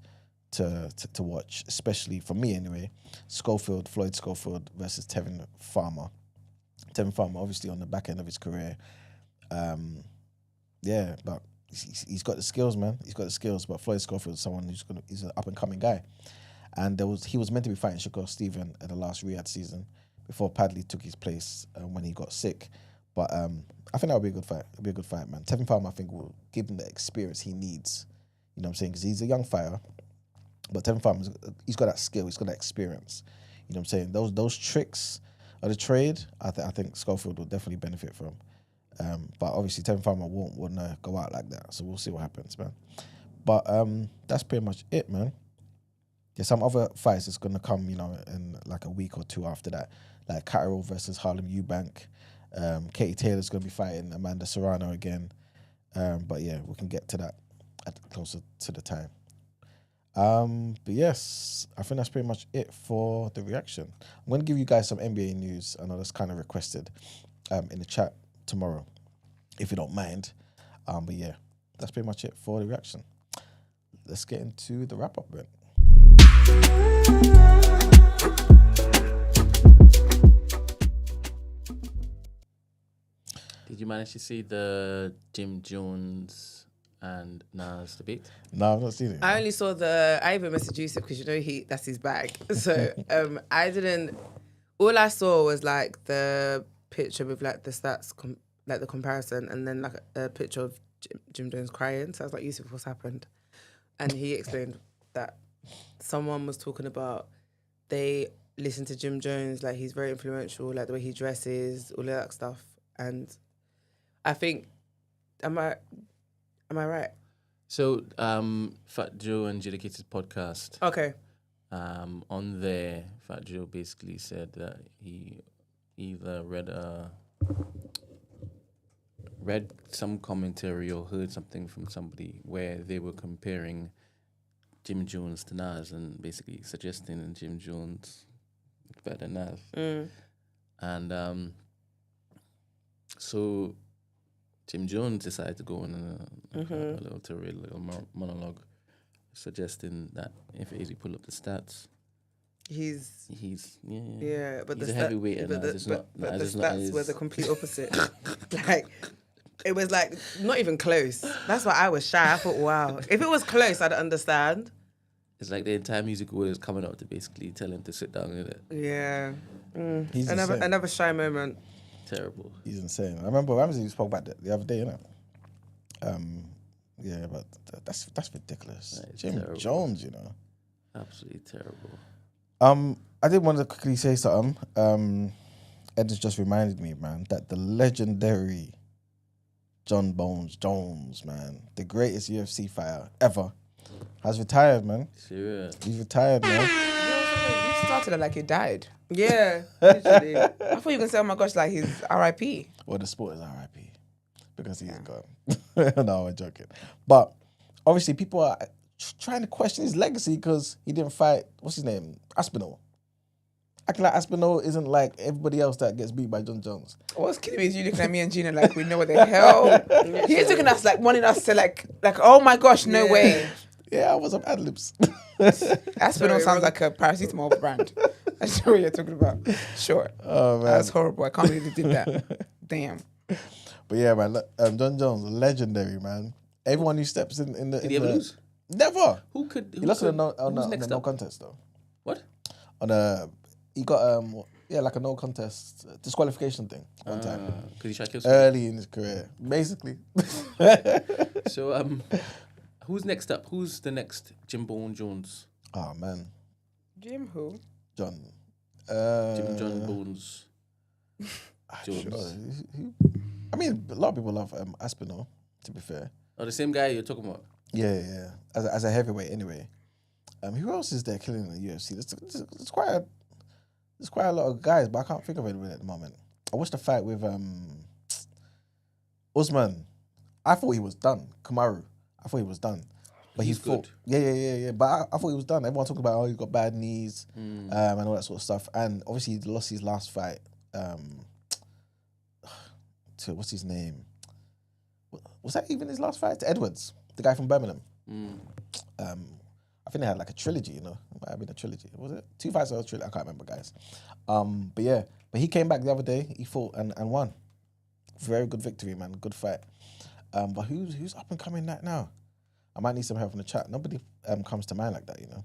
to watch, especially for me anyway. Floyd Schofield versus Tevin Farmer. Tevin Farmer, obviously on the back end of his career. Yeah, but he's got the skills, man. He's got the skills. But Floyd Schofield is someone he's an up and coming guy. And he was meant to be fighting Shakur Steven at the last Riyadh season before Padley took his place when he got sick. But I think that would be a good fight. It'll be a good fight, man. Tevin Farmer, I think, will give him the experience he needs. You know what I'm saying? Because he's a young fighter. But Tevin Farmer, he's got that skill. He's got that experience. You know what I'm saying? Those tricks of the trade, I think Schofield will definitely benefit from. But obviously, Tevin Farmer won't want to go out like that. So we'll see what happens, man. But that's pretty much it, man. There's some other fights that's going to come, you know, in like a week or two after that. Like Catterall versus Harlem Eubank. Katie Taylor's going to be fighting Amanda Serrano again. But yeah, we can get to that closer to the time. But yes, I think that's pretty much it for the reaction. I'm going to give you guys some NBA news. I know that's kind of requested in the chat tomorrow, if you don't mind. But yeah, that's pretty much it for the reaction. Let's get into the wrap-up, Brent. Did you manage to see the Jim Jones and Nas debate? No, I've not seen it. I only saw I even messaged Yusuf because you know that's his bag. So I didn't. All I saw was like the picture with like the stats, like the comparison, and then like a picture of Jim Jones crying. So I was like, Yusuf, what's happened? And he explained that someone was talking about they listen to Jim Jones, like he's very influential, like the way he dresses, all of that stuff. And I think, am I right? So, Fat Joe and Judicated's podcast. Okay. On there, Fat Joe basically said that he either read some commentary or heard something from somebody where they were comparing Jim Jones to Nas and basically suggesting that Jim Jones is better than Nas. And so Jim Jones decided to go on a little monologue, suggesting that if AZ pull up the stats, he's but he's the a heavyweight, but the stats were the complete opposite. Like it was like not even close. That's why I was shy. I thought, wow, if it was close, I'd understand. It's like the entire music world is coming up to basically tell him to sit down with it. Yeah, another shy moment. Terrible. He's insane. I remember Ramsey spoke about that the other day, innit? Yeah, but that's ridiculous. Jim terrible. Jones, you know. Absolutely terrible. I did want to quickly say something. Ed has just reminded me, man, that the legendary John Bones Jones, man, the greatest UFC fighter ever, has retired, man. Serious. He's retired, man. You started it like he died. Yeah, literally. I thought you were going to say, oh my gosh, like he's R.I.P. Well, the sport is R.I.P. because he's gone. No, I'm joking. But obviously people are trying to question his legacy because he didn't fight, what's his name? Aspinall. Acting like Aspinall isn't like everybody else that gets beat by John Jones. What's killing me is you looking at me and Gina like we know what the hell. He's looking at us like wanting us to like oh my gosh, no way. Yeah, I was up ad libs. Aspinall sounds like a paracetamol brand. That's what you're talking about. Sure. Oh man, that's horrible. I can't believe they did that. Damn. But yeah, man, John Jones, legendary, man. Everyone who steps in the... Did he ever lose? Never. Who could... He lost on the no contest, though. What? He got... Yeah, like a no contest disqualification thing one time. Because he tried to kill someone. Early in his career, basically. So, who's next up? Who's the next Jimbo Jones? Oh man, Jim who? John. Jim John Bones Jones. Sure. I mean, a lot of people love Aspinall. To be fair. Oh, the same guy you're talking about. Yeah. As a heavyweight, anyway. Who else is there killing in the UFC? There's quite a lot of guys, but I can't think of anyone at the moment. I watched the fight with Usman. I thought he was done. Kamaru. I thought he was done. But He's fought. good. Yeah. But I thought he was done. Everyone talked about, he's got bad knees and all that sort of stuff. And obviously he lost his last fight to, what's his name? Was that even his last fight? To Edwards, the guy from Birmingham. I think they had like a trilogy, you know. It might have been a trilogy. Was it? 2 fights or a trilogy? I can't remember, guys. But he came back the other day. He fought and won. Very good victory, man. Good fight. But who's up and coming right now? I might need some help from the chat. Nobody comes to mind like that, you know.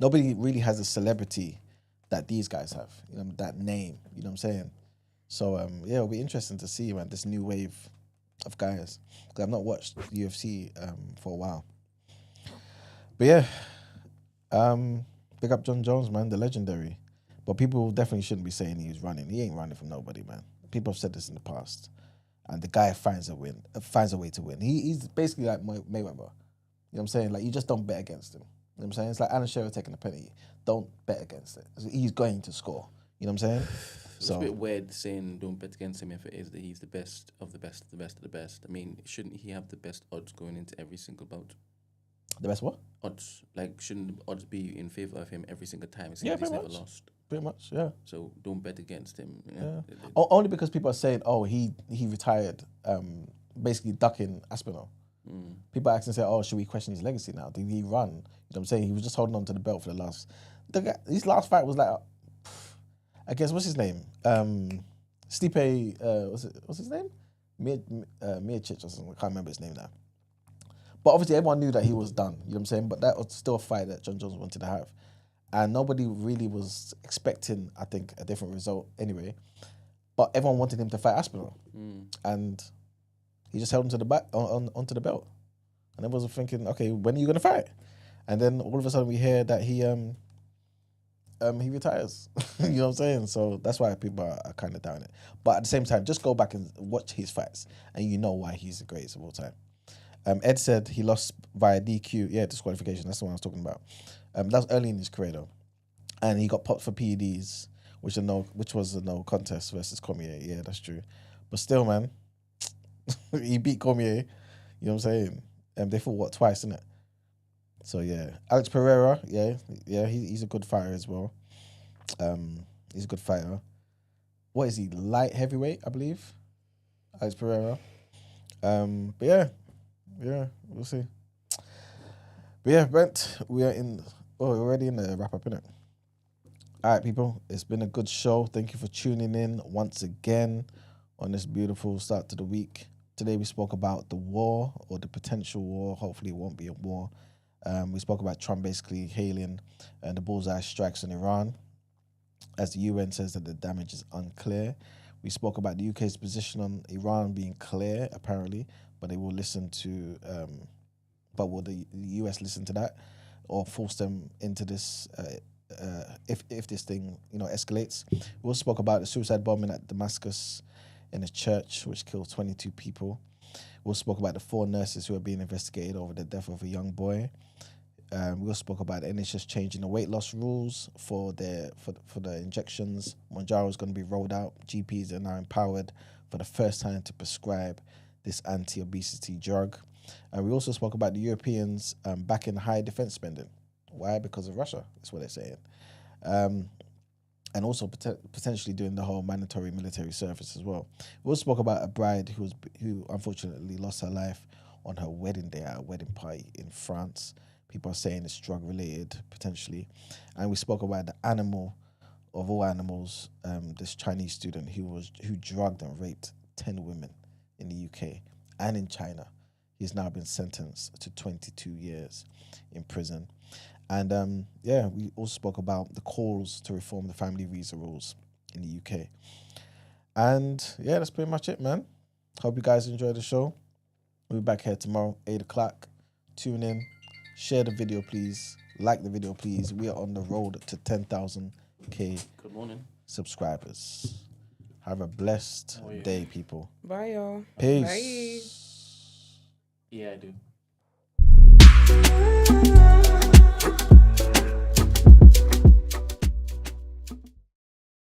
Nobody really has a celebrity that these guys have, you know, that name, you know what I'm saying? So, it'll be interesting to see, man, this new wave of guys. Because I've not watched UFC for a while. But yeah, big up John Jones, man, the legendary. But people definitely shouldn't be saying he's running. He ain't running from nobody, man. People have said this in the past. And the guy finds a way to win. He's basically like Mayweather. You know what I'm saying? Like, you just don't bet against him. You know what I'm saying? It's like Alan Shearer taking a penalty. Don't bet against it. He's going to score. You know what I'm saying? It's a bit weird saying don't bet against him if it is that he's the best of the best of the best of the best. I mean, shouldn't he have the best odds going into every single bout? The best what? Odds. Like, shouldn't the odds be in favour of him every single time since Yeah, he's pretty never much. lost? Pretty much, yeah. So don't bet against him. Yeah. Only because people are saying, oh, he retired, basically ducking Aspinall. People actually say, oh, should we question his legacy now? Did he run? You know what I'm saying? He was just holding on to the belt for the last... His last fight was like... I guess, what's his name? Stipe... what's his name? Miocic or something. I can't remember his name now. But obviously everyone knew that he was done. You know what I'm saying? But that was still a fight that John Jones wanted to have. And nobody really was expecting, I think, a different result anyway. But everyone wanted him to fight Aspinall. And he just held him to the back, onto the belt. And everyone was thinking, okay, when are you going to fight? And then all of a sudden we hear that he retires. You know what I'm saying? So that's why people are kind of down it. But at the same time, just go back and watch his fights and you know why he's the greatest of all time. Ed said he lost via DQ. Yeah, disqualification. That's the one I was talking about. That was early in his career though. And he got popped for PEDs, which was a no contest versus Cormier. Yeah, that's true. But still, man, he beat Cormier. You know what I'm saying? They fought, twice, innit? So yeah. Alex Pereira, he's a good fighter as well. He's a good fighter. What is he? Light heavyweight, I believe. Alex Pereira. But yeah, we'll see. But yeah, Brent, we're already in the wrap up, innit? All right, people, it's been a good show. Thank you for tuning in once again on this beautiful start to the week. Today we spoke about the war or the potential war. Hopefully it won't be a war. We spoke about Trump basically hailing the bullseye strikes on Iran, as the UN says that the damage is unclear. We spoke about the UK's position on Iran being clear, apparently, but they will listen to, but will the US listen to that or force them into this if this thing, escalates? We also spoke about the suicide bombing at Damascus in a church, which killed 22 people. We also spoke about the 4 nurses who are being investigated over the death of a young boy. We also spoke about the NHS changing the weight loss rules for the injections. Mounjaro is going to be rolled out. GPs are now empowered for the first time to prescribe this anti-obesity drug. And we also spoke about the Europeans backing high defense spending. Why? Because of Russia, that's what they're saying. And also potentially doing the whole mandatory military service as well. We also spoke about a bride who unfortunately lost her life on her wedding day at a wedding party in France. People are saying it's drug related potentially. And we spoke about the animal of all animals, this Chinese student who drugged and raped 10 women in the UK and in China. He's now been sentenced to 22 years in prison. And we also spoke about the calls to reform the family visa rules in the UK. And yeah, that's pretty much it, man. Hope you guys enjoyed the show. We'll be back here tomorrow, 8 o'clock. Tune in, share the video, please. Like the video, please. We are on the road to 10,000 Good morning. subscribers. Have a blessed day, people. Bye, y'all. Peace. Yeah, I do.